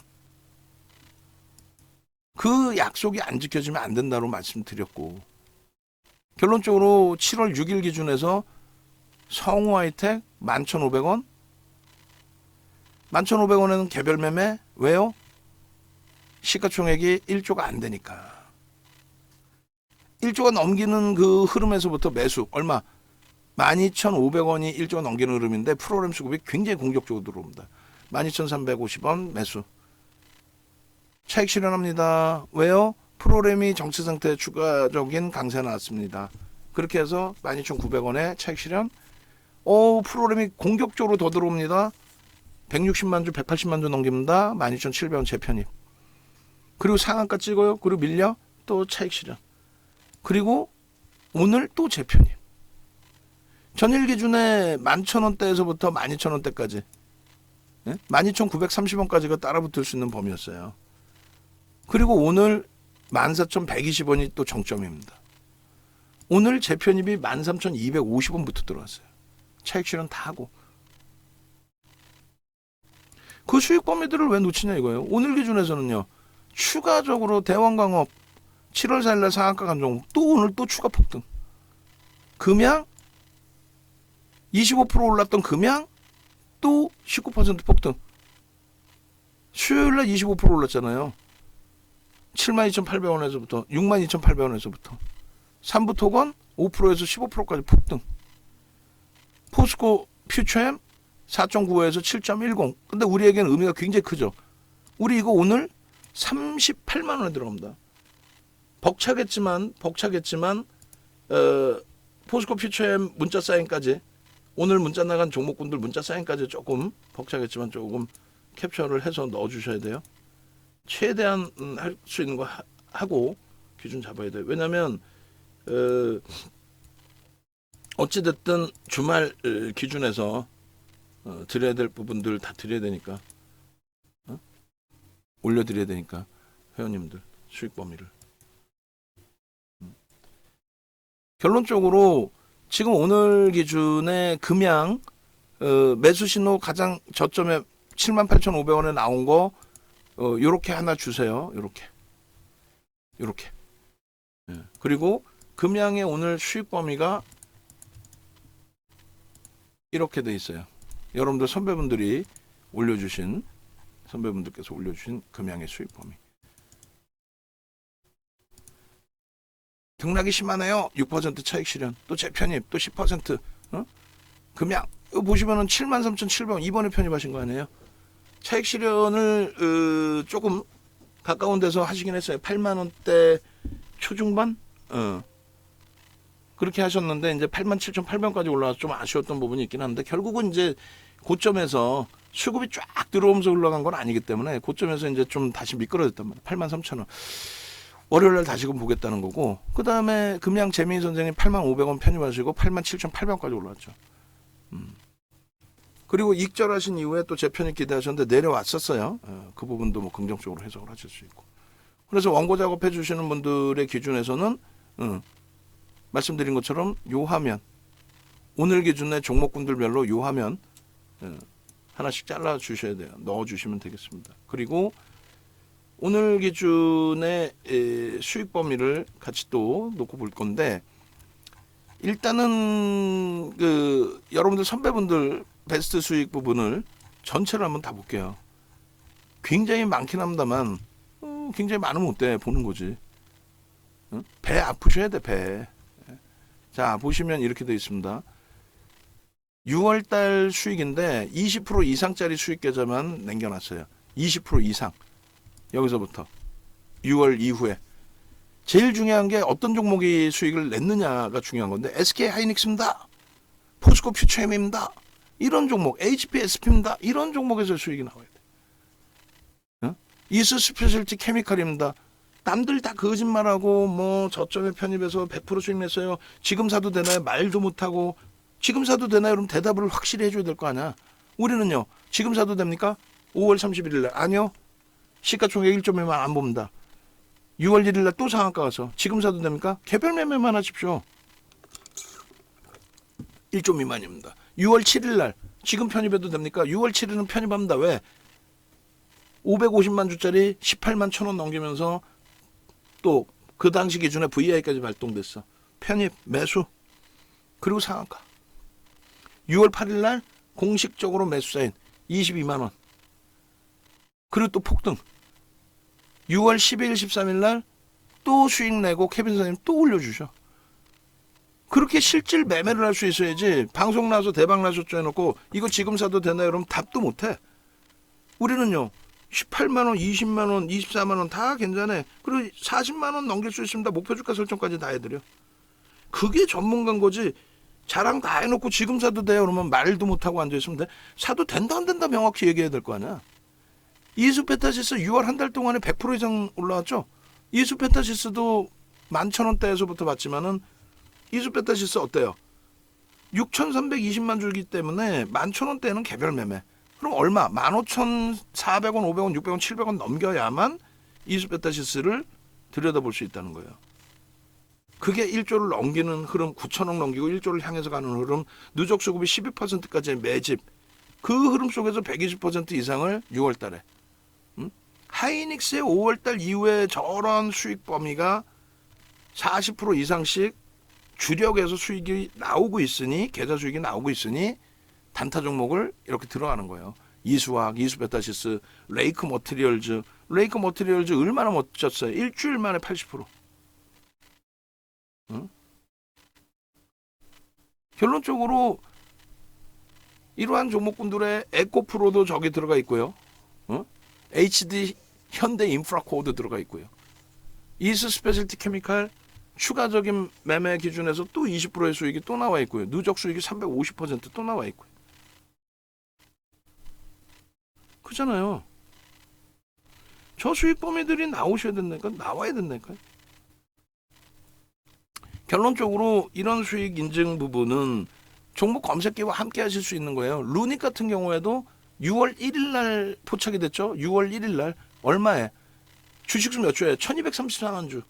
그 약속이 안 지켜지면 안 된다고 말씀드렸고, 결론적으로 7월 6일 기준에서 성우 하이텍 11,500원. 11,500원에는 개별 매매. 왜요? 시가총액이 1조가 안 되니까. 1조가 넘기는 그 흐름에서부터 매수 얼마? 12,500원이 1조가 넘기는 흐름인데 프로그램 수급이 굉장히 공격적으로 들어옵니다. 12,350원 매수. 차익 실현합니다. 왜요? 프로그램이 정체 상태 추가적인 강세 나왔습니다. 그렇게 해서 12,900원에 차익 실현. 프로그램이 공격적으로 더 들어옵니다. 160만 주, 180만 주 넘깁니다. 12,700원 재편입. 그리고 상한가 찍어요. 그리고 밀려 또 차익 실현. 그리고 오늘 또 재편입. 전일 기준에 11,000원대에서부터 12,000원대까지 12,930원까지가 따라붙을 수 있는 범위였어요. 그리고 오늘 14,120원이 또 정점입니다. 오늘 재편입이 13,250원부터 들어왔어요. 차익 실현 다 하고. 그 수익 범위들을 왜 놓치냐 이거예요. 오늘 기준에서는요. 추가적으로 대원광업 7월 4일날 상한가 간종 또 오늘 또 추가 폭등. 금양 25% 올랐던 금양 또 19% 폭등. 수요일날 25% 올랐잖아요. 72,800원에서부터 62,800원에서부터 삼부토건 5%에서 15%까지 폭등. 포스코 퓨처엠 4.95에서 7.10. 근데 우리에게는 의미가 굉장히 크죠. 우리 이거 오늘 38만 원에 들어갑니다. 벅차겠지만 포스코 퓨처엠 문자 사인까지 오늘 문자 나간 종목군들 문자 사인까지 조금 벅차겠지만 조금 캡처를 해서 넣어주셔야 돼요. 최대한 할 수 있는 거 하고 기준 잡아야 돼요. 왜냐하면 어찌됐든 주말 기준에서 드려야 될 부분들 다 드려야 되니까 올려드려야 되니까 회원님들 수익 범위를 결론적으로 지금 오늘 기준에 금양 매수 신호 가장 저점에 78,500원에 나온 거 요렇게 하나 주세요. 요렇게 그리고 금양의 오늘 수익 범위가 이렇게 돼 있어요. 여러분들 선배분들께서 올려주신 금양의 수익 범위. 등락이 심하네요. 6% 차익 실현. 또 재편입. 또 10%. 금양. 이거 보시면은 73,700원 이번에 편입하신 거 아니에요? 차익 실현을 조금 가까운 데서 하시긴 했어요. 8만 원대 초중반? 그렇게 하셨는데 이제 87,800원까지 올라와서 좀 아쉬웠던 부분이 있긴 한데 결국은 이제 고점에서 수급이 쫙 들어오면서 올라간 건 아니기 때문에 고점에서 이제 좀 다시 미끄러졌단 말이에요. 83,000원. 월요일날 다시금 보겠다는 거고 그 다음에 금양 재민희 선생님 85,500원 편입하시고 87,800원까지 올라왔죠. 그리고 익절하신 이후에 또 재편입 기대하셨는데 내려왔었어요. 그 부분도 뭐 긍정적으로 해석을 하실 수 있고. 그래서 원고 작업해 주시는 분들의 기준에서는 말씀드린 것처럼 요 화면 오늘 기준의 종목군들별로 요 화면 하나씩 잘라 주셔야 돼요. 넣어 주시면 되겠습니다. 그리고 오늘 기준의 수익 범위를 같이 또 놓고 볼 건데 일단은 여러분들 선배분들 베스트 수익 부분을 전체를 한번 다 볼게요. 굉장히 많긴 합니다만 굉장히 많으면 어때 보는 거지. 배 아프셔야 돼 배. 자, 보시면 이렇게 되어 있습니다. 6월달 수익인데 20% 이상짜리 수익 계좌만 남겨놨어요. 20% 이상. 여기서부터 6월 이후에. 제일 중요한 게 어떤 종목이 수익을 냈느냐가 중요한 건데, SK 하이닉스입니다. 포스코 퓨처엠입니다. 이런 종목, HPSP입니다. 이런 종목에서 수익이 나와야 돼. 어? 이스 스페셜티 케미칼입니다. 남들 다 거짓말하고 뭐 저점에 편입해서 100% 수익 냈어요. 지금 사도 되나요? 말도 못하고. 지금 사도 되나요? 그럼 대답을 확실히 해줘야 될 거 아니야. 우리는요. 지금 사도 됩니까? 5월 31일 날. 아니요. 시가총액 1.1만 안 봅니다. 6월 1일 날 또 상한가 가서 지금 사도 됩니까? 개별 매매만 하십시오. 1조 미만입니다. 6월 7일 날 지금 편입해도 됩니까? 6월 7일은 편입합니다. 왜? 550만 주짜리 18만 1,000원 넘기면서 또 그 당시 기준에 VI까지 발동됐어. 편입, 매수, 그리고 상한가. 6월 8일 날 공식적으로 매수 사인 22만 원. 그리고 또 폭등. 6월 12일, 13일 날 또 수익 내고 케빈 선생님 또 올려주셔. 그렇게 실질 매매를 할 수 있어야지 방송 나서 대박 나셨죠 해놓고 이거 지금 사도 되나요? 그러면 답도 못해. 우리는요. 18만원, 20만원, 24만원 다 괜찮아. 그리고 40만원 넘길 수 있습니다. 목표 주가 설정까지 다 해드려. 그게 전문가인 거지. 자랑 다 해놓고 지금 사도 돼요. 그러면 말도 못하고 앉아있으면 돼. 사도 된다 안 된다 명확히 얘기해야 될 거 아니야. 이수페타시스 6월 한 달 동안에 100% 이상 올라왔죠. 이수페타시스도 11,000원대에서부터 봤지만은 이수페타시스 어때요? 6,320만 줄기 때문에 11,000원대는 개별 매매. 그럼 얼마? 15,400원, 500원, 600원, 700원 넘겨야만 이수페타시스를 들여다볼 수 있다는 거예요. 그게 1조를 넘기는 흐름, 9천억 넘기고 1조를 향해서 가는 흐름, 누적 수급이 12%까지의 매집. 그 흐름 속에서 120% 이상을 6월 달에. 하이닉스의 5월 달 이후에 저런 수익 범위가 40% 이상씩 주력에서 수익이 나오고 있으니, 계좌 수익이 나오고 있으니 단타 종목을 이렇게 들어가는 거예요. 이수화학, 이수베타시스, 레이크 머티리얼즈. 레이크 머티리얼즈 얼마나 멋졌어요. 일주일 만에 80%. 응? 결론적으로 이러한 종목군들의 에코프로도 저기 들어가 있고요. HD 현대 인프라코어도 들어가 있고요. 이스 스페셜티 케미칼 추가적인 매매 기준에서 또 20%의 수익이 또 나와 있고요. 누적 수익이 350%또 나와 있고요. 그잖아요. 저 수익 범위들이 나오셔야 된다니까. 나와야 된다니까. 결론적으로 이런 수익 인증 부분은 종목 검색기와 함께 하실 수 있는 거예요. 루닉 같은 경우에도 6월 1일 날 포착이 됐죠. 6월 1일 날 얼마에? 주식수 몇 주에? 1234만 주.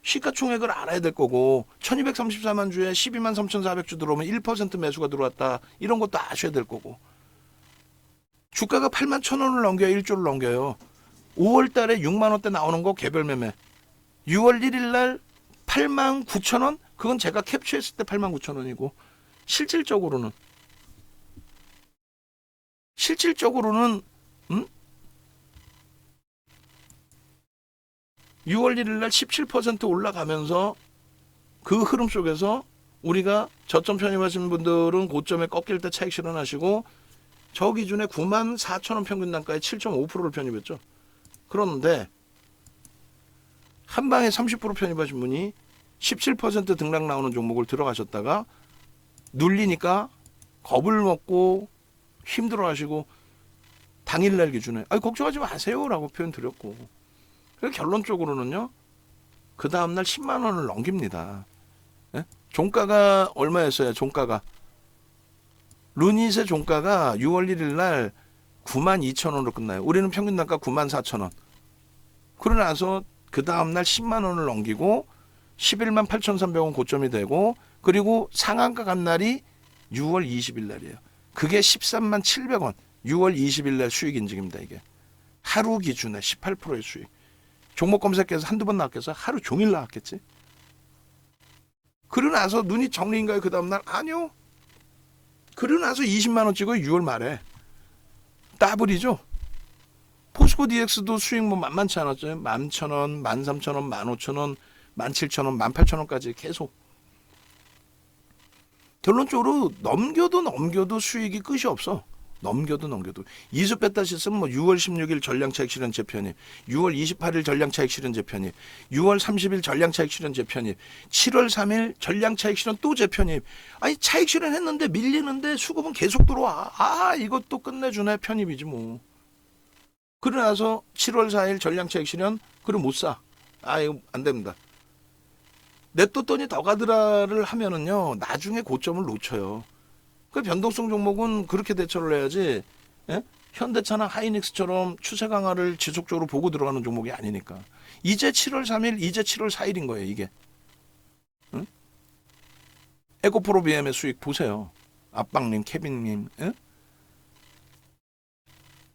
시가총액을 알아야 될 거고 1234만 주에 12만 3,400주 들어오면 1% 매수가 들어왔다. 이런 것도 아셔야 될 거고. 주가가 8만 1,000원을 넘겨요. 1조를 넘겨요. 5월 달에 6만 원대 나오는 거 개별 매매. 6월 1일 날 8만 9천 원? 그건 제가 캡처했을 때 8만 9천 원이고 실질적으로는 6월 1일 날 17% 올라가면서 그 흐름 속에서 우리가 저점 편입하시는 분들은 고점에 꺾일 때 차익 실현하시고 저 기준에 9만 4천 원 평균 단가에 7.5%를 편입했죠. 그런데 한 방에 30% 편입하신 분이 17% 등락 나오는 종목을 들어가셨다가 눌리니까 겁을 먹고 힘들어 하시고 당일날 기준에 걱정하지 마세요라고 표현 드렸고, 그래서 결론적으로는요 그 다음날 10만 원을 넘깁니다. 예? 종가가 얼마였어요? 종가가 루닛의 종가가 6월 1일 날 9만 2천 원으로 끝나요. 우리는 평균 단가 9만 4천 원. 그러고 나서 그 다음날 10만 원을 넘기고 11만 8,300원 고점이 되고, 그리고 상한가 간 날이 6월 20일 날이에요. 그게 13만 700원. 6월 20일 날 수익 인증입니다. 이게 하루 기준에 18%의 수익. 종목 검색해서 한두 번 나왔겠어? 하루 종일 나왔겠지. 그러고 나서 눈이 정리인가요? 그 다음날? 아니요. 그러고 나서 20만 원 찍어요. 6월 말에. 더블이죠. 포스코 DX도 수익 뭐 만만치 않았죠. 11,000원, 13,000원, 15,000원, 17,000원, 18,000원까지 계속. 결론적으로 넘겨도 수익이 끝이 없어. 넘겨도 이수페타시스는 뭐 6월 16일 전량차익 실현 재편입, 6월 28일 전량차익 실현 재편입, 6월 30일 전량차익 실현 재편입, 7월 3일 전량차익 실현 또 재편입. 아니 차익 실현했는데 밀리는데 수급은 계속 들어와. 아 이것도 끝내주네. 편입이지 뭐. 그러고 나서 7월 4일 전량차익 실현, 그럼 못 사. 아 이거 안 됩니다. 냅뒀더니 더 가더라를 하면은요 나중에 고점을 놓쳐요. 그 변동성 종목은 그렇게 대처를 해야지. 예? 현대차나 하이닉스처럼 추세 강화를 지속적으로 보고 들어가는 종목이 아니니까. 이제 7월 3일, 이제 7월 4일인 거예요, 이게. 응? 에코프로 BM의 수익 보세요. 압박님, 케빈님. 예?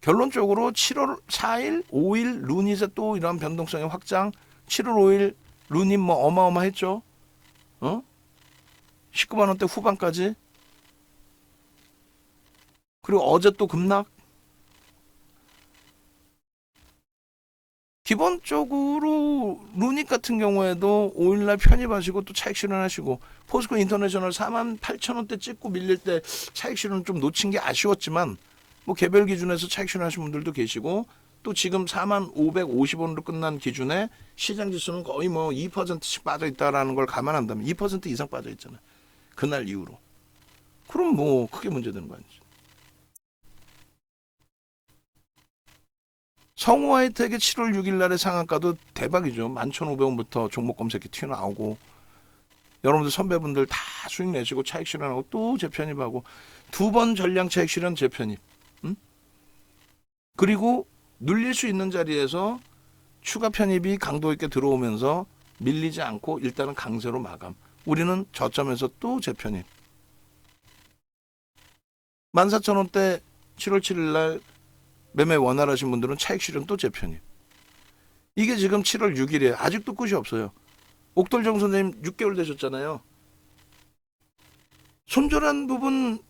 결론적으로 7월 4일, 5일 루닛에 또 이런 변동성의 확장. 7월 5일 루닛 뭐 어마어마했죠. 19만 원대 후반까지. 그리고 어제 또 급락. 기본적으로 루닛 같은 경우에도 5일날 편입하시고 또 차익 실현하시고, 포스코 인터내셔널 48,000원대 찍고 밀릴 때 차익 실현 좀 놓친 게 아쉬웠지만 뭐 개별 기준에서 차익 실현하신 분들도 계시고, 또 지금 4550원으로 끝난 기준에 시장 지수는 거의 뭐 2%씩 빠져 있다라는 걸 감안한다면 2% 이상 빠져 있잖아요. 그날 이후로. 그럼 뭐 크게 문제되는 거 아니죠. 성우 하이텍의 7월 6일 날의 상한가도 대박이죠. 11,500원부터 종목 검색기 튀어나오고, 여러분들 선배분들 다 수익 내시고 차익 실현하고 또 재편입하고, 두 번 전량 차익 실현 재편입. 그리고 눌릴 수 있는 자리에서 추가 편입이 강도 있게 들어오면서 밀리지 않고 일단은 강세로 마감. 우리는 저점에서 또 재편입. 14,000원대 7월 7일 날 매매 원활하신 분들은 차익 실현 또 재편입. 이게 지금 7월 6일이에요. 아직도 끝이 없어요. 옥돌정 선생님 6개월 되셨잖아요. 손절한 부분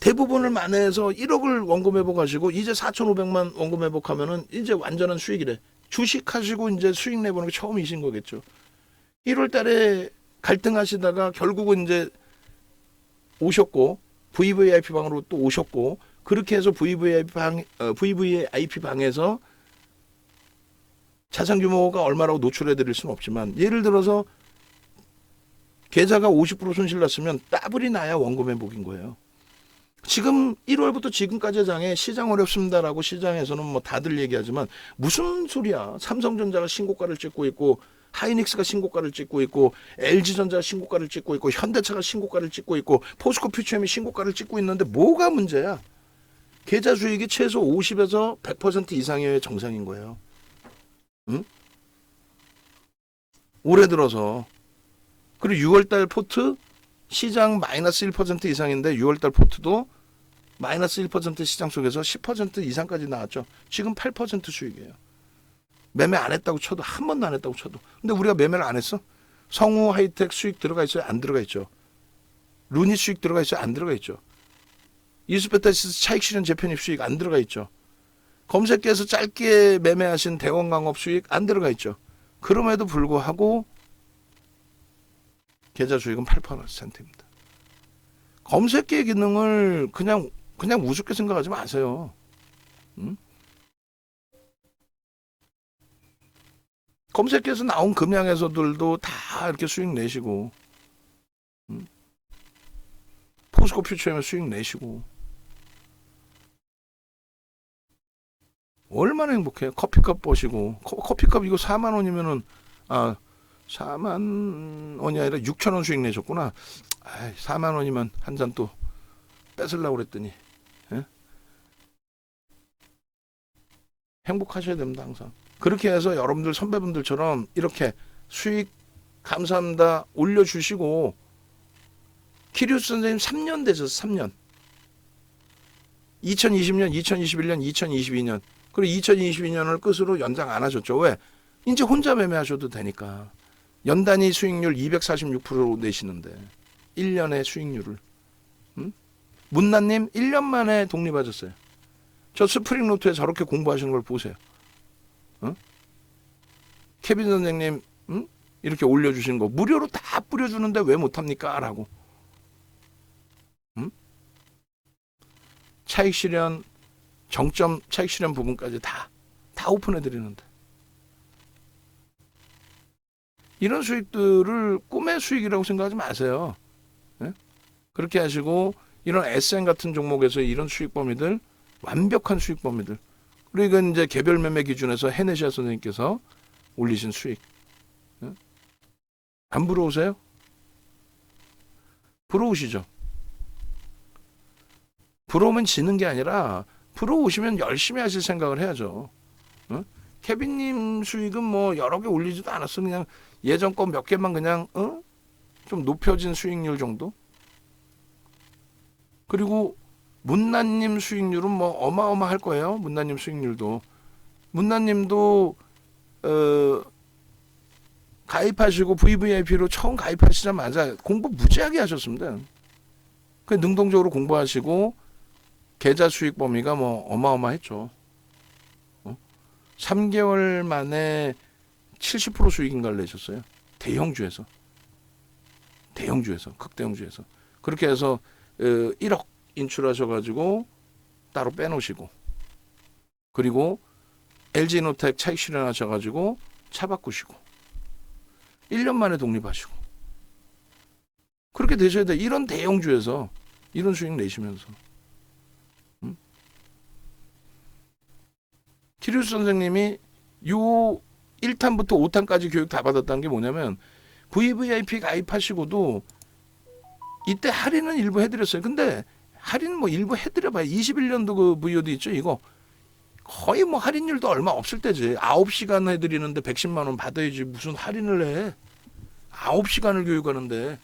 대부분을 만회해서 1억을 원금 회복하시고 이제 4,500만 원금 회복하면은 이제 완전한 수익이래. 주식하시고 이제 수익 내보는 게 처음이신 거겠죠. 1월 달에 갈등하시다가 결국은 이제 오셨고, VVIP 방으로 또 오셨고, 그렇게 해서 VVIP 방에서 자산 규모가 얼마라고 노출해 드릴 수는 없지만, 예를 들어서 계좌가 50% 손실 났으면 따블이 나야 원금 회복인 거예요. 지금 1월부터 지금까지의 장에 시장 어렵습니다라고 시장에서는 뭐 다들 얘기하지만 무슨 소리야. 삼성전자가 신고가를 찍고 있고, 하이닉스가 신고가를 찍고 있고, LG전자가 신고가를 찍고 있고, 현대차가 신고가를 찍고 있고, 포스코 퓨처엠이 신고가를 찍고 있는데 뭐가 문제야. 계좌 수익이 최소 50에서 100% 이상이어야 정상인 거예요. 응? 올해 들어서. 그리고 6월달 포트 시장 마이너스 1% 이상인데 6월달 포트도 마이너스 1% 시장 속에서 10% 이상까지 나왔죠. 지금 8% 수익이에요. 매매 안 했다고 쳐도, 한 번도 안 했다고 쳐도. 근데 우리가 매매를 안 했어? 성우 하이텍 수익 들어가 있어요? 안 들어가 있죠. 루닛 수익 들어가 있어요? 안 들어가 있죠. 이수페타시스 차익 실현 재편입 수익 안 들어가 있죠. 검색기에서 짧게 매매하신 대원강업 수익 안 들어가 있죠. 그럼에도 불구하고 계좌 수익은 8%입니다. 검색기의 기능을 그냥 우습게 생각하지 마세요. 응? 검색기에서 나온 금양에서들도 다 이렇게 수익 내시고, 응? 포스코 퓨처엠에 수익 내시고, 얼마나 행복해요. 커피값 보시고, 커피값 이거 4만 원이면은, 4만 원이 아니라 6천 원 수익 내셨구나. 4만 원이면 한 잔 또 뺏으려고 그랬더니. 예? 행복하셔야 됩니다, 항상. 그렇게 해서 여러분들 선배분들처럼 이렇게 수익 감사합니다 올려주시고, 키리우스 선생님 3년 되셨어요. 3년. 2020년, 2021년, 2022년. 그리고 2022년을 끝으로 연장 안 하셨죠. 왜? 이제 혼자 매매하셔도 되니까. 연단위 수익률 246% 내시는데 1년의 수익률을. 문나님 1년 만에 독립하셨어요. 저 스프링 노트에 저렇게 공부하시는 걸 보세요. 케빈 선생님 이렇게 올려주시는 거 무료로 다 뿌려주는데 왜 못합니까? 라고. 차익 실현, 정점 차익 실현 부분까지 다 오픈해 드리는데, 이런 수익들을 꿈의 수익이라고 생각하지 마세요. 예? 그렇게 하시고 이런 SN 같은 종목에서 이런 수익 범위들, 완벽한 수익 범위들, 그리고 이제 개별 매매 기준에서 헤네시아 선생님께서 올리신 수익, 예? 안 부러우세요? 부러우시죠? 부러우면 지는 게 아니라 부러우시면 열심히 하실 생각을 해야죠. 어? 케빈님 수익은 뭐 여러 개 올리지도 않았어. 그냥 예전 거 몇 개만 그냥 좀 높여진 수익률 정도. 그리고 문나님 수익률은 뭐 어마어마할 거예요. 문나님 수익률도. 문나님도 가입하시고 VVIP로 처음 가입하시자마자 공부 무지하게 하셨습니다. 그 능동적으로 공부하시고 계좌 수익 범위가 뭐 어마어마했죠. 3개월 만에 70% 수익인가를 내셨어요. 대형주에서. 극대형주에서. 그렇게 해서 1억 인출하셔가지고 따로 빼놓으시고, 그리고 LG노텍 차익 실현하셔가지고 차 바꾸시고 1년 만에 독립하시고, 그렇게 되셔야 돼. 이런 대형주에서 이런 수익 내시면서. 키리우스 선생님이 요 1탄부터 5탄까지 교육 다 받았다는 게 뭐냐면, VVIP 가입하시고도 이때 할인은 일부 해드렸어요. 근데 할인 뭐 일부 해드려봐야 21년도 그 VOD 있죠, 이거 거의 뭐 할인율도 얼마 없을 때지. 9시간 해드리는데 110만 원 받아야지 무슨 할인을 해. 9시간을 교육하는데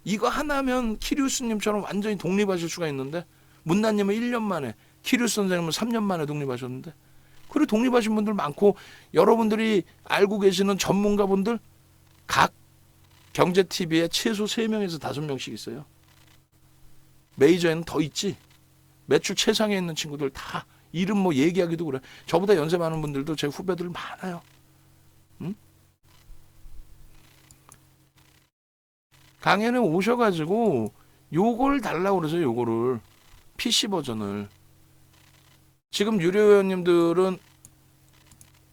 이거 하나면 키리우스님처럼 완전히 독립하실 수가 있는데, 문나님은 1년 만에, 키리우스 선생님은 3년 만에 독립하셨는데, 그리고 독립하신 분들 많고, 여러분들이 알고 계시는 전문가분들 각 경제TV에 최소 3명에서 5명씩 있어요. 메이저에는 더 있지. 매출 최상에 있는 친구들 다 이름 뭐 얘기하기도 그래. 저보다 연세 많은 분들도 제 후배들 많아요. 강연에 오셔가지고 요걸 달라고 그래서 요거를 PC 버전을, 지금 유료 회원님들은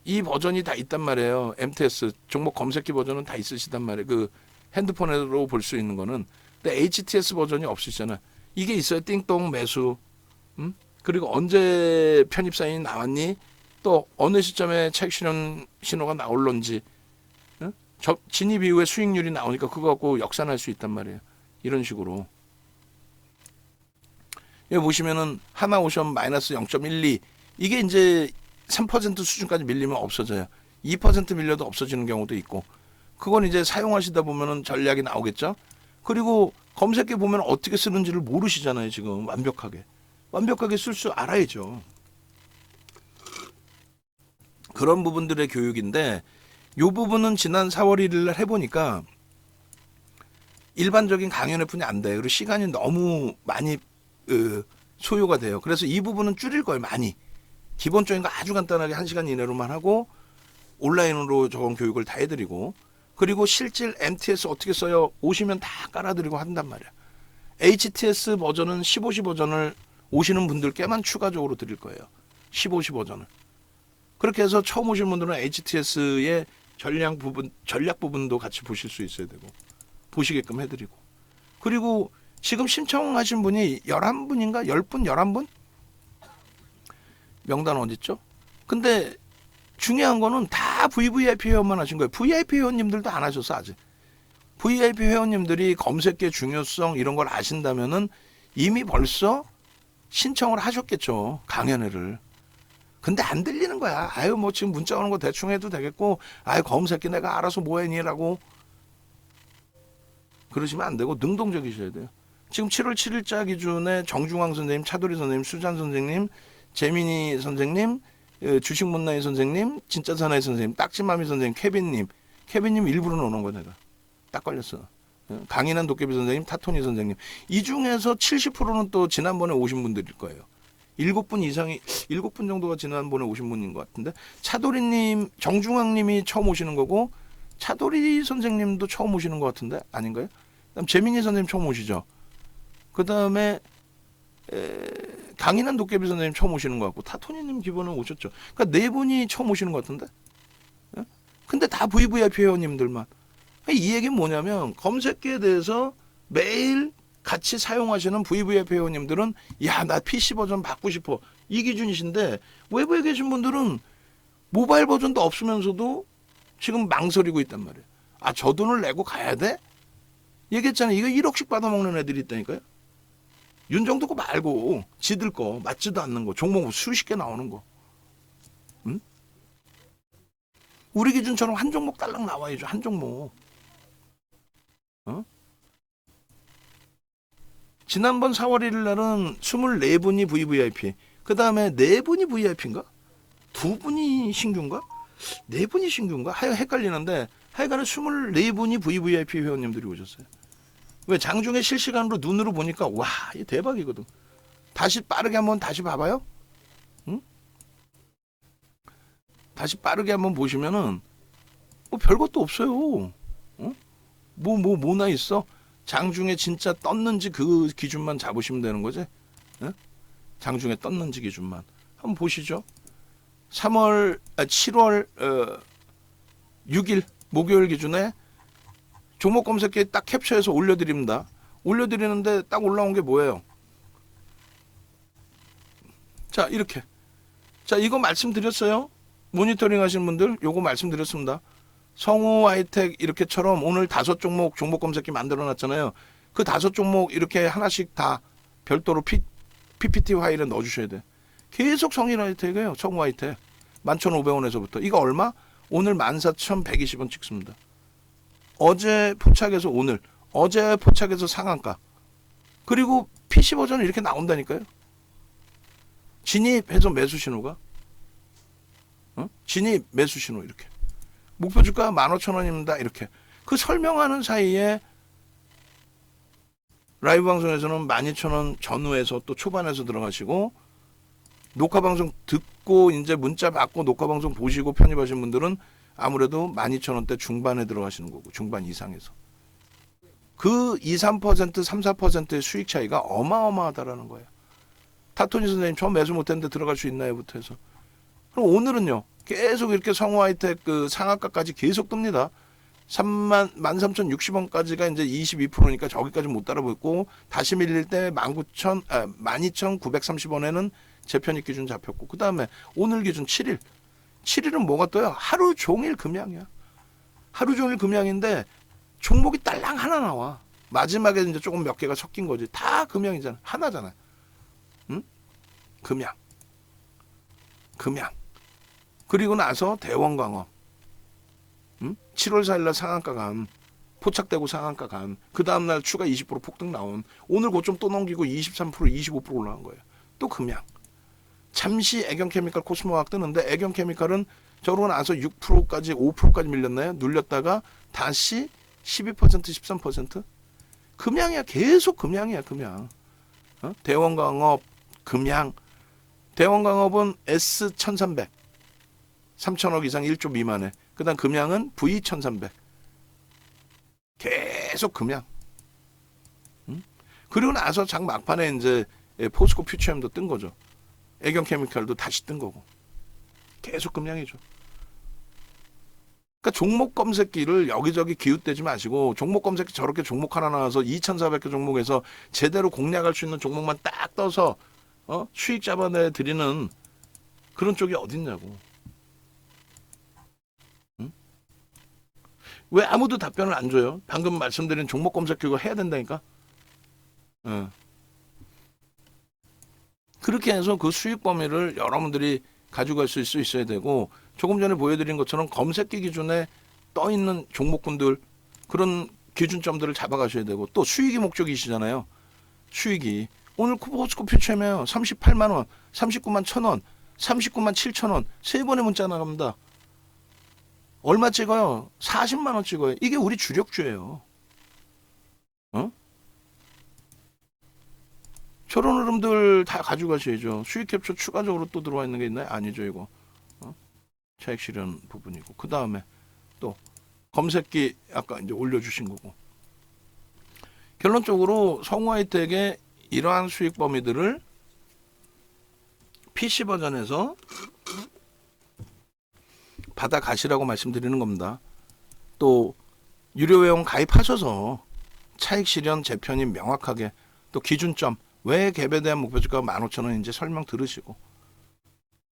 이 버전이 다 있단 말이에요. MTS 종목 검색기 버전은 다 있으시단 말이에요. 그 핸드폰으로 볼 수 있는 거는. 근데 HTS 버전이 없으시잖아요. 이게 있어요. 띵동 매수. 그리고 언제 편입 사인이 나왔니? 또 어느 시점에 차익 실현 신호가 나올런지. 진입 이후에 수익률이 나오니까 그거 갖고 역산할 수 있단 말이에요. 이런 식으로. 여기 보시면은 하나오션 마이너스 0.12, 이게 이제 3% 수준까지 밀리면 없어져요. 2% 밀려도 없어지는 경우도 있고, 그건 이제 사용하시다 보면은 전략이 나오겠죠. 그리고 검색해 보면 어떻게 쓰는지를 모르시잖아요. 지금 완벽하게 쓸 줄 알아야죠. 그런 부분들의 교육인데, 요 부분은 지난 4월 1일 날 해보니까 일반적인 강연회 뿐이 안 돼요. 그리고 시간이 너무 많이 소요가 돼요. 그래서 이 부분은 줄일 거예요. 많이. 기본적인 거 아주 간단하게 1시간 이내로만 하고, 온라인으로 저건 교육을 다 해드리고, 그리고 실질 MTS 어떻게 써요? 오시면 다 깔아드리고 한단 말이야. HTS 버전은 15시 버전을 오시는 분들께만 추가적으로 드릴 거예요. 15시 버전을. 그렇게 해서 처음 오신 분들은 HTS의 전략 부분도 같이 보실 수 있어야 되고, 보시게끔 해드리고. 그리고 지금 신청하신 분이 11분인가? 10분? 11분? 명단 어딨죠? 근데 중요한 거는 다 VVIP 회원만 하신 거예요. VIP 회원님들도 안 하셨어, 아직. VIP 회원님들이 검색의 중요성 이런 걸 아신다면은 이미 벌써 신청을 하셨겠죠. 강연회를. 근데 안 들리는 거야. 아유, 뭐 지금 문자 오는 거 대충 해도 되겠고, 아유, 검색기 내가 알아서 뭐 했니라고. 그러시면 안 되고 능동적이셔야 돼요. 지금 7월 7일자 기준에 정중앙 선생님, 차도리 선생님, 수잔 선생님, 재민이 선생님, 주식 문나이 선생님, 진짜 사나이 선생님, 딱지마미 선생님, 케빈님 일부러 넣어놓은 거 내가. 딱 걸렸어. 강인한 도깨비 선생님, 타토니 선생님. 이 중에서 70%는 또 지난번에 오신 분들일 거예요. 7분 이상이, 7분 정도가 지난번에 오신 분인 것 같은데, 차도리님, 정중앙님이 처음 오시는 거고, 차도리 선생님도 처음 오시는 것 같은데, 아닌가요? 그다음 재민이 선생님 처음 오시죠. 그 다음에 강인한 도깨비 선생님 처음 오시는 것 같고 타토니님 기본은 오셨죠. 그러니까 네 분이 처음 오시는 것 같은데. 예? 근데 다 VVIP 회원님들만. 이 얘기는 뭐냐면 검색기에 대해서 매일 같이 사용하시는 VVIP 회원님들은 야, 나 PC 버전 받고 싶어. 이 기준이신데 외부에 계신 분들은 모바일 버전도 없으면서도 지금 망설이고 있단 말이에요. 아, 저 돈을 내고 가야 돼? 얘기했잖아요. 이거 1억씩 받아먹는 애들이 있다니까요. 윤정도 거 말고 지들 거 맞지도 않는 거 종목 수십 개 나오는 거. 응? 우리 기준처럼 한 종목 딸랑 나와야죠. 한 종목. 어? 지난번 4월 1일 날은 24분이 VVIP. 그 다음에 4분이 VIP인가? 2분이 신규인가? 4분이 신규인가? 하여 헷갈리는데 하여간에 24분이 VVIP 회원님들이 오셨어요. 왜 장중에 실시간으로 눈으로 보니까 와, 이 대박이거든. 다시 빠르게 한번 다시 봐봐요. 응? 다시 빠르게 한번 보시면은 뭐 별것도 없어요. 어? 뭐나 있어? 장중에 진짜 떴는지 그 기준만 잡으시면 되는 거지. 어? 장중에 떴는지 기준만 한번 보시죠. 7월 6일 목요일 기준에 종목 검색기에 딱 캡처해서 올려드립니다. 올려드리는데 딱 올라온 게 뭐예요? 자, 이렇게. 자, 이거 말씀드렸어요. 모니터링 하시는 분들 요거 말씀드렸습니다. 성우 하이텍 이렇게처럼 오늘 5종목 종목 검색기 만들어 놨잖아요. 그 5종목 이렇게 하나씩 다 별도로 PPT 파일에 넣어 주셔야 돼. 계속 성인 하이텍이에요. 성우 하이텍. 11,500원에서부터. 이거 얼마? 오늘 14,120원 찍습니다. 어제 포착해서 오늘, 어제 포착해서 상한가. 그리고 PC 버전은 이렇게 나온다니까요. 진입해서 매수 신호가. 진입 매수 신호 이렇게. 목표 주가 15,000원입니다. 이렇게. 그 설명하는 사이에 라이브 방송에서는 12,000원 전후에서 또 초반에서 들어가시고 녹화 방송 듣고 이제 문자 받고 녹화 방송 보시고 편입하신 분들은 아무래도 12,000원대 중반에 들어가시는 거고 중반 이상에서 그 2, 3%, 3, 4%의 수익 차이가 어마어마하다라는 거예요. 타토니 선생님 저 매수 못했는데 들어갈 수 있나요?부터 해서 그럼 오늘은요 계속 이렇게 성우 하이텍 그 상한가까지 계속 뜹니다. 13,060원까지가 이제 22%니까 저기까지 못 따라붙고 다시 밀릴 때 12,930원에는 재편입 기준 잡혔고 그 다음에 오늘 기준 7일 7일은 뭐가 떠요? 하루 종일 금양이야. 하루 종일 금양인데 종목이 딸랑 하나 나와. 마지막에 이제 조금 몇 개가 섞인 거지. 다 금양이잖아. 하나잖아. 응? 금양. 그리고 나서 대원광업. 응? 7월 4일날 상한가 감. 포착되고 상한가 감. 그 다음날 추가 20% 폭등 나온. 오늘 고점 또 넘기고 23%, 25% 올라간 거예요. 또 금양. 잠시 애경케미칼 코스모화학 뜨는데 애경케미칼은 저러고 나서 6%까지 5%까지 밀렸나요? 눌렸다가 다시 12% 13% 금양이야. 계속 금양이야. 금양. 대원광업 금양. 대원광업은 S1300 3,000억 이상 1조 미만에 그 다음 금양은 V1300 계속 금양. 그리고 나서 장 막판에 이제 포스코 퓨처엠도 뜬 거죠. 애경케미칼도 다시 뜬 거고 계속 금양이죠. 그러니까 종목 검색기를 여기저기 기웃대지 마시고 종목 검색기 저렇게 종목 하나 나와서 2,400개 종목에서 제대로 공략할 수 있는 종목만 딱 떠서 수익 잡아내 드리는 그런 쪽이 어딨냐고. 응? 왜 아무도 답변을 안 줘요? 방금 말씀드린 종목 검색기가 해야 된다니까. 그렇게 해서 그 수익 범위를 여러분들이 가져갈 수 있어야 되고 조금 전에 보여드린 것처럼 검색기 기준에 떠 있는 종목군들 그런 기준점들을 잡아가셔야 되고 또 수익이 목적이시잖아요. 수익이 오늘 포스코 퓨처엠이에요. 38만 원, 39만 1,000원, 39만 7,000원 세 번의 문자 나갑니다. 얼마 찍어요? 40만 원 찍어요. 이게 우리 주력주예요. 저런 흐름들 다 가져가셔야죠. 수익 캡처 추가적으로 또 들어와 있는 게 있나요? 아니죠, 이거. 차익 실현 부분이고. 그 다음에 또 검색기 아까 이제 올려주신 거고. 결론적으로 성우 하이텍의 이러한 수익 범위들을 PC 버전에서 받아 가시라고 말씀드리는 겁니다. 또 유료 회원 가입하셔서 차익 실현 재편이 명확하게 또 기준점 왜 갭에 대한 목표주가가 15,000원인지 설명 들으시고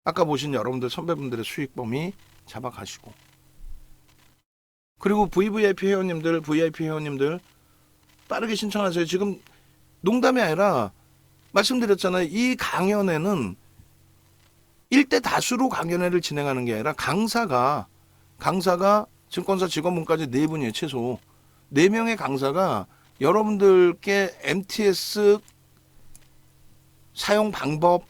아까 보신 여러분들 선배분들의 수익 범위 잡아가시고 그리고 VVIP 회원님들 빠르게 신청하세요. 지금 농담이 아니라 말씀드렸잖아요. 이 강연회는 1대 다수로 강연회를 진행하는 게 아니라 강사가 증권사 직원분까지 4분이에요. 최소 4명의 강사가 여러분들께 MTS 사용 방법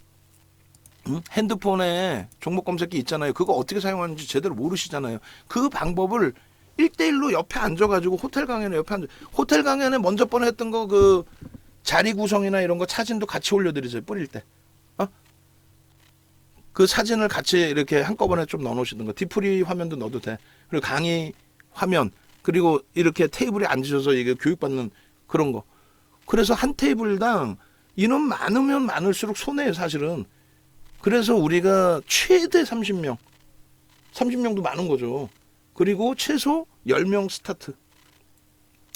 핸드폰에 종목 검색기 있잖아요. 그거 어떻게 사용하는지 제대로 모르시잖아요. 그 방법을 1대1로 옆에 앉아가지고 호텔 강연에 먼저 번에 했던 거 그 자리 구성이나 이런 거 사진도 같이 올려드리세요. 뿌릴 때. 그 사진을 같이 이렇게 한꺼번에 좀 넣어놓으시던가. 디프리 화면도 넣어도 돼. 그리고 강의 화면 그리고 이렇게 테이블에 앉으셔서 이게 교육받는 그런 거. 그래서 한 테이블당 인원 많으면 많을수록 손해예요 사실은. 그래서 우리가 최대 30명도 많은 거죠. 그리고 최소 10명 스타트.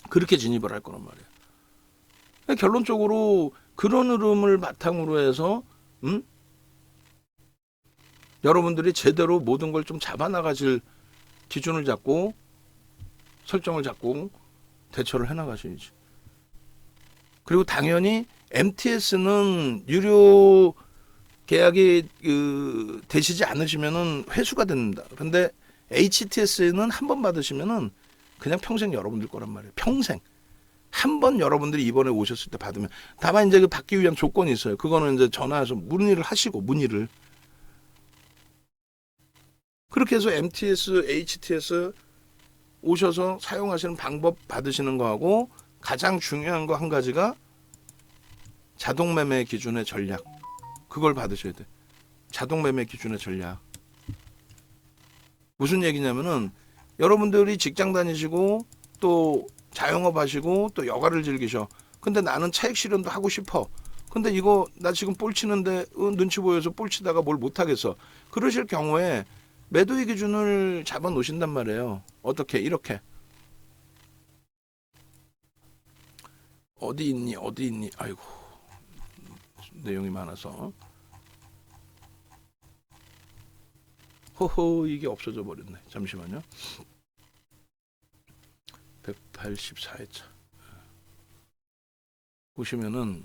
그렇게 진입을 할 거란 말이에요. 결론적으로 그런 흐름을 바탕으로 해서 여러분들이 제대로 모든 걸 좀 잡아나가실 기준을 잡고 설정을 잡고 대처를 해나가셔야지. 그리고 당연히 MTS는 유료 계약이 되시지 않으시면은 회수가 됩니다. 근데 HTS는 한 번 받으시면은 그냥 평생 여러분들 거란 말이에요. 평생. 한 번 여러분들이 이번에 오셨을 때 받으면. 다만 이제 그 받기 위한 조건이 있어요. 그거는 이제 전화해서 문의를 하시고 문의를. 그렇게 해서 MTS, HTS 오셔서 사용하시는 방법 받으시는 거하고 가장 중요한 거 한 가지가 자동 매매 기준의 전략. 그걸 받으셔야 돼. 자동 매매 기준의 전략. 무슨 얘기냐면은 여러분들이 직장 다니시고 또 자영업 하시고 또 여가를 즐기셔. 근데 나는 차익 실현도 하고 싶어. 근데 이거 나 지금 볼 치는데 눈치 보여서 볼 치다가 뭘 못 하겠어. 그러실 경우에 매도의 기준을 잡아 놓으신단 말이에요. 어떻게? 이렇게. 어디 있니? 아이고. 내용이 많아서. 호호, 이게 없어져 버렸네. 잠시만요. 184회차. 보시면은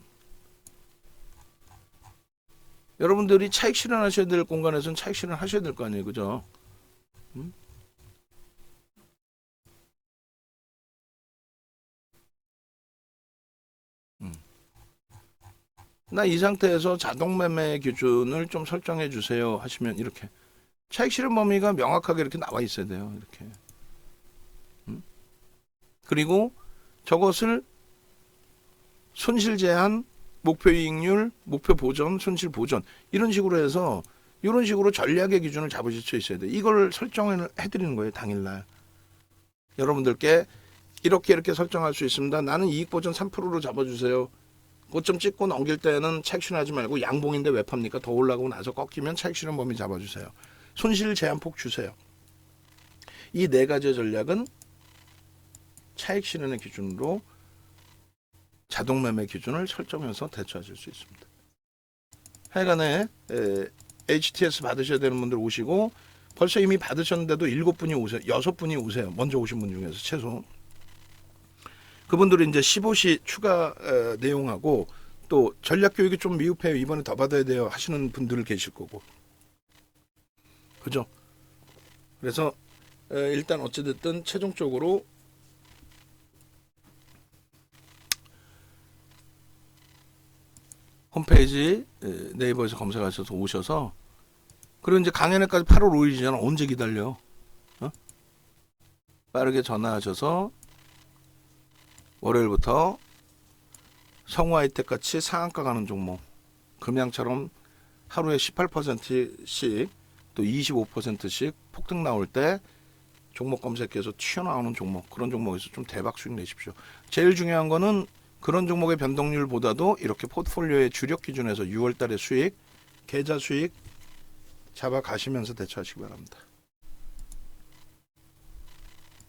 여러분들이 차익 실현하셔야 될 공간에서는 차익 실현하셔야 될 거 아니에요. 그죠? 나 이 상태에서 자동 매매 기준을 좀 설정해 주세요 하시면 이렇게 차익 실현 범위가 명확하게 이렇게 나와 있어야 돼요. 이렇게. 그리고 저것을 손실 제한, 목표 이익률, 목표 보전, 손실 보전 이런 식으로 해서 이런 식으로 전략의 기준을 잡으실 수 있어야 돼요. 이걸 설정을 해드리는 거예요. 당일날. 여러분들께 이렇게 설정할 수 있습니다. 나는 이익 보전 3%로 잡아주세요. 고점 찍고 넘길 때는 차익 실현하지 말고 양봉인데 왜 팝니까? 더 올라가고 나서 꺾이면 차익 실현 범위 잡아주세요. 손실 제한폭 주세요. 이 4가지 전략은 차익 실현의 기준으로 자동 매매 기준을 설정해서 대처하실 수 있습니다. 하여간에 HTS 받으셔야 되는 분들 오시고 벌써 이미 받으셨는데도 7분이 오세요. 6분이 오세요. 먼저 오신 분 중에서 최소. 그분들은 이제 15시 추가 내용하고 또 전략 교육이 좀 미흡해요. 이번에 더 받아야 돼요 하시는 분들 계실 거고. 그죠? 그래서 일단 어찌됐든 최종적으로 홈페이지 네이버에서 검색하셔서 오셔서 그리고 이제 강연회까지 8월 5일이잖아. 언제 기다려? 빠르게 전화하셔서 월요일부터 성우하이텍 같이 상한가 가는 종목 금양처럼 하루에 18%씩 또 25%씩 폭등 나올 때 종목 검색해서 튀어나오는 종목 그런 종목에서 좀 대박 수익 내십시오. 제일 중요한 거는 그런 종목의 변동률보다도 이렇게 포트폴리오의 주력 기준에서 6월 달의 수익, 계좌 수익 잡아 가시면서 대처하시기 바랍니다.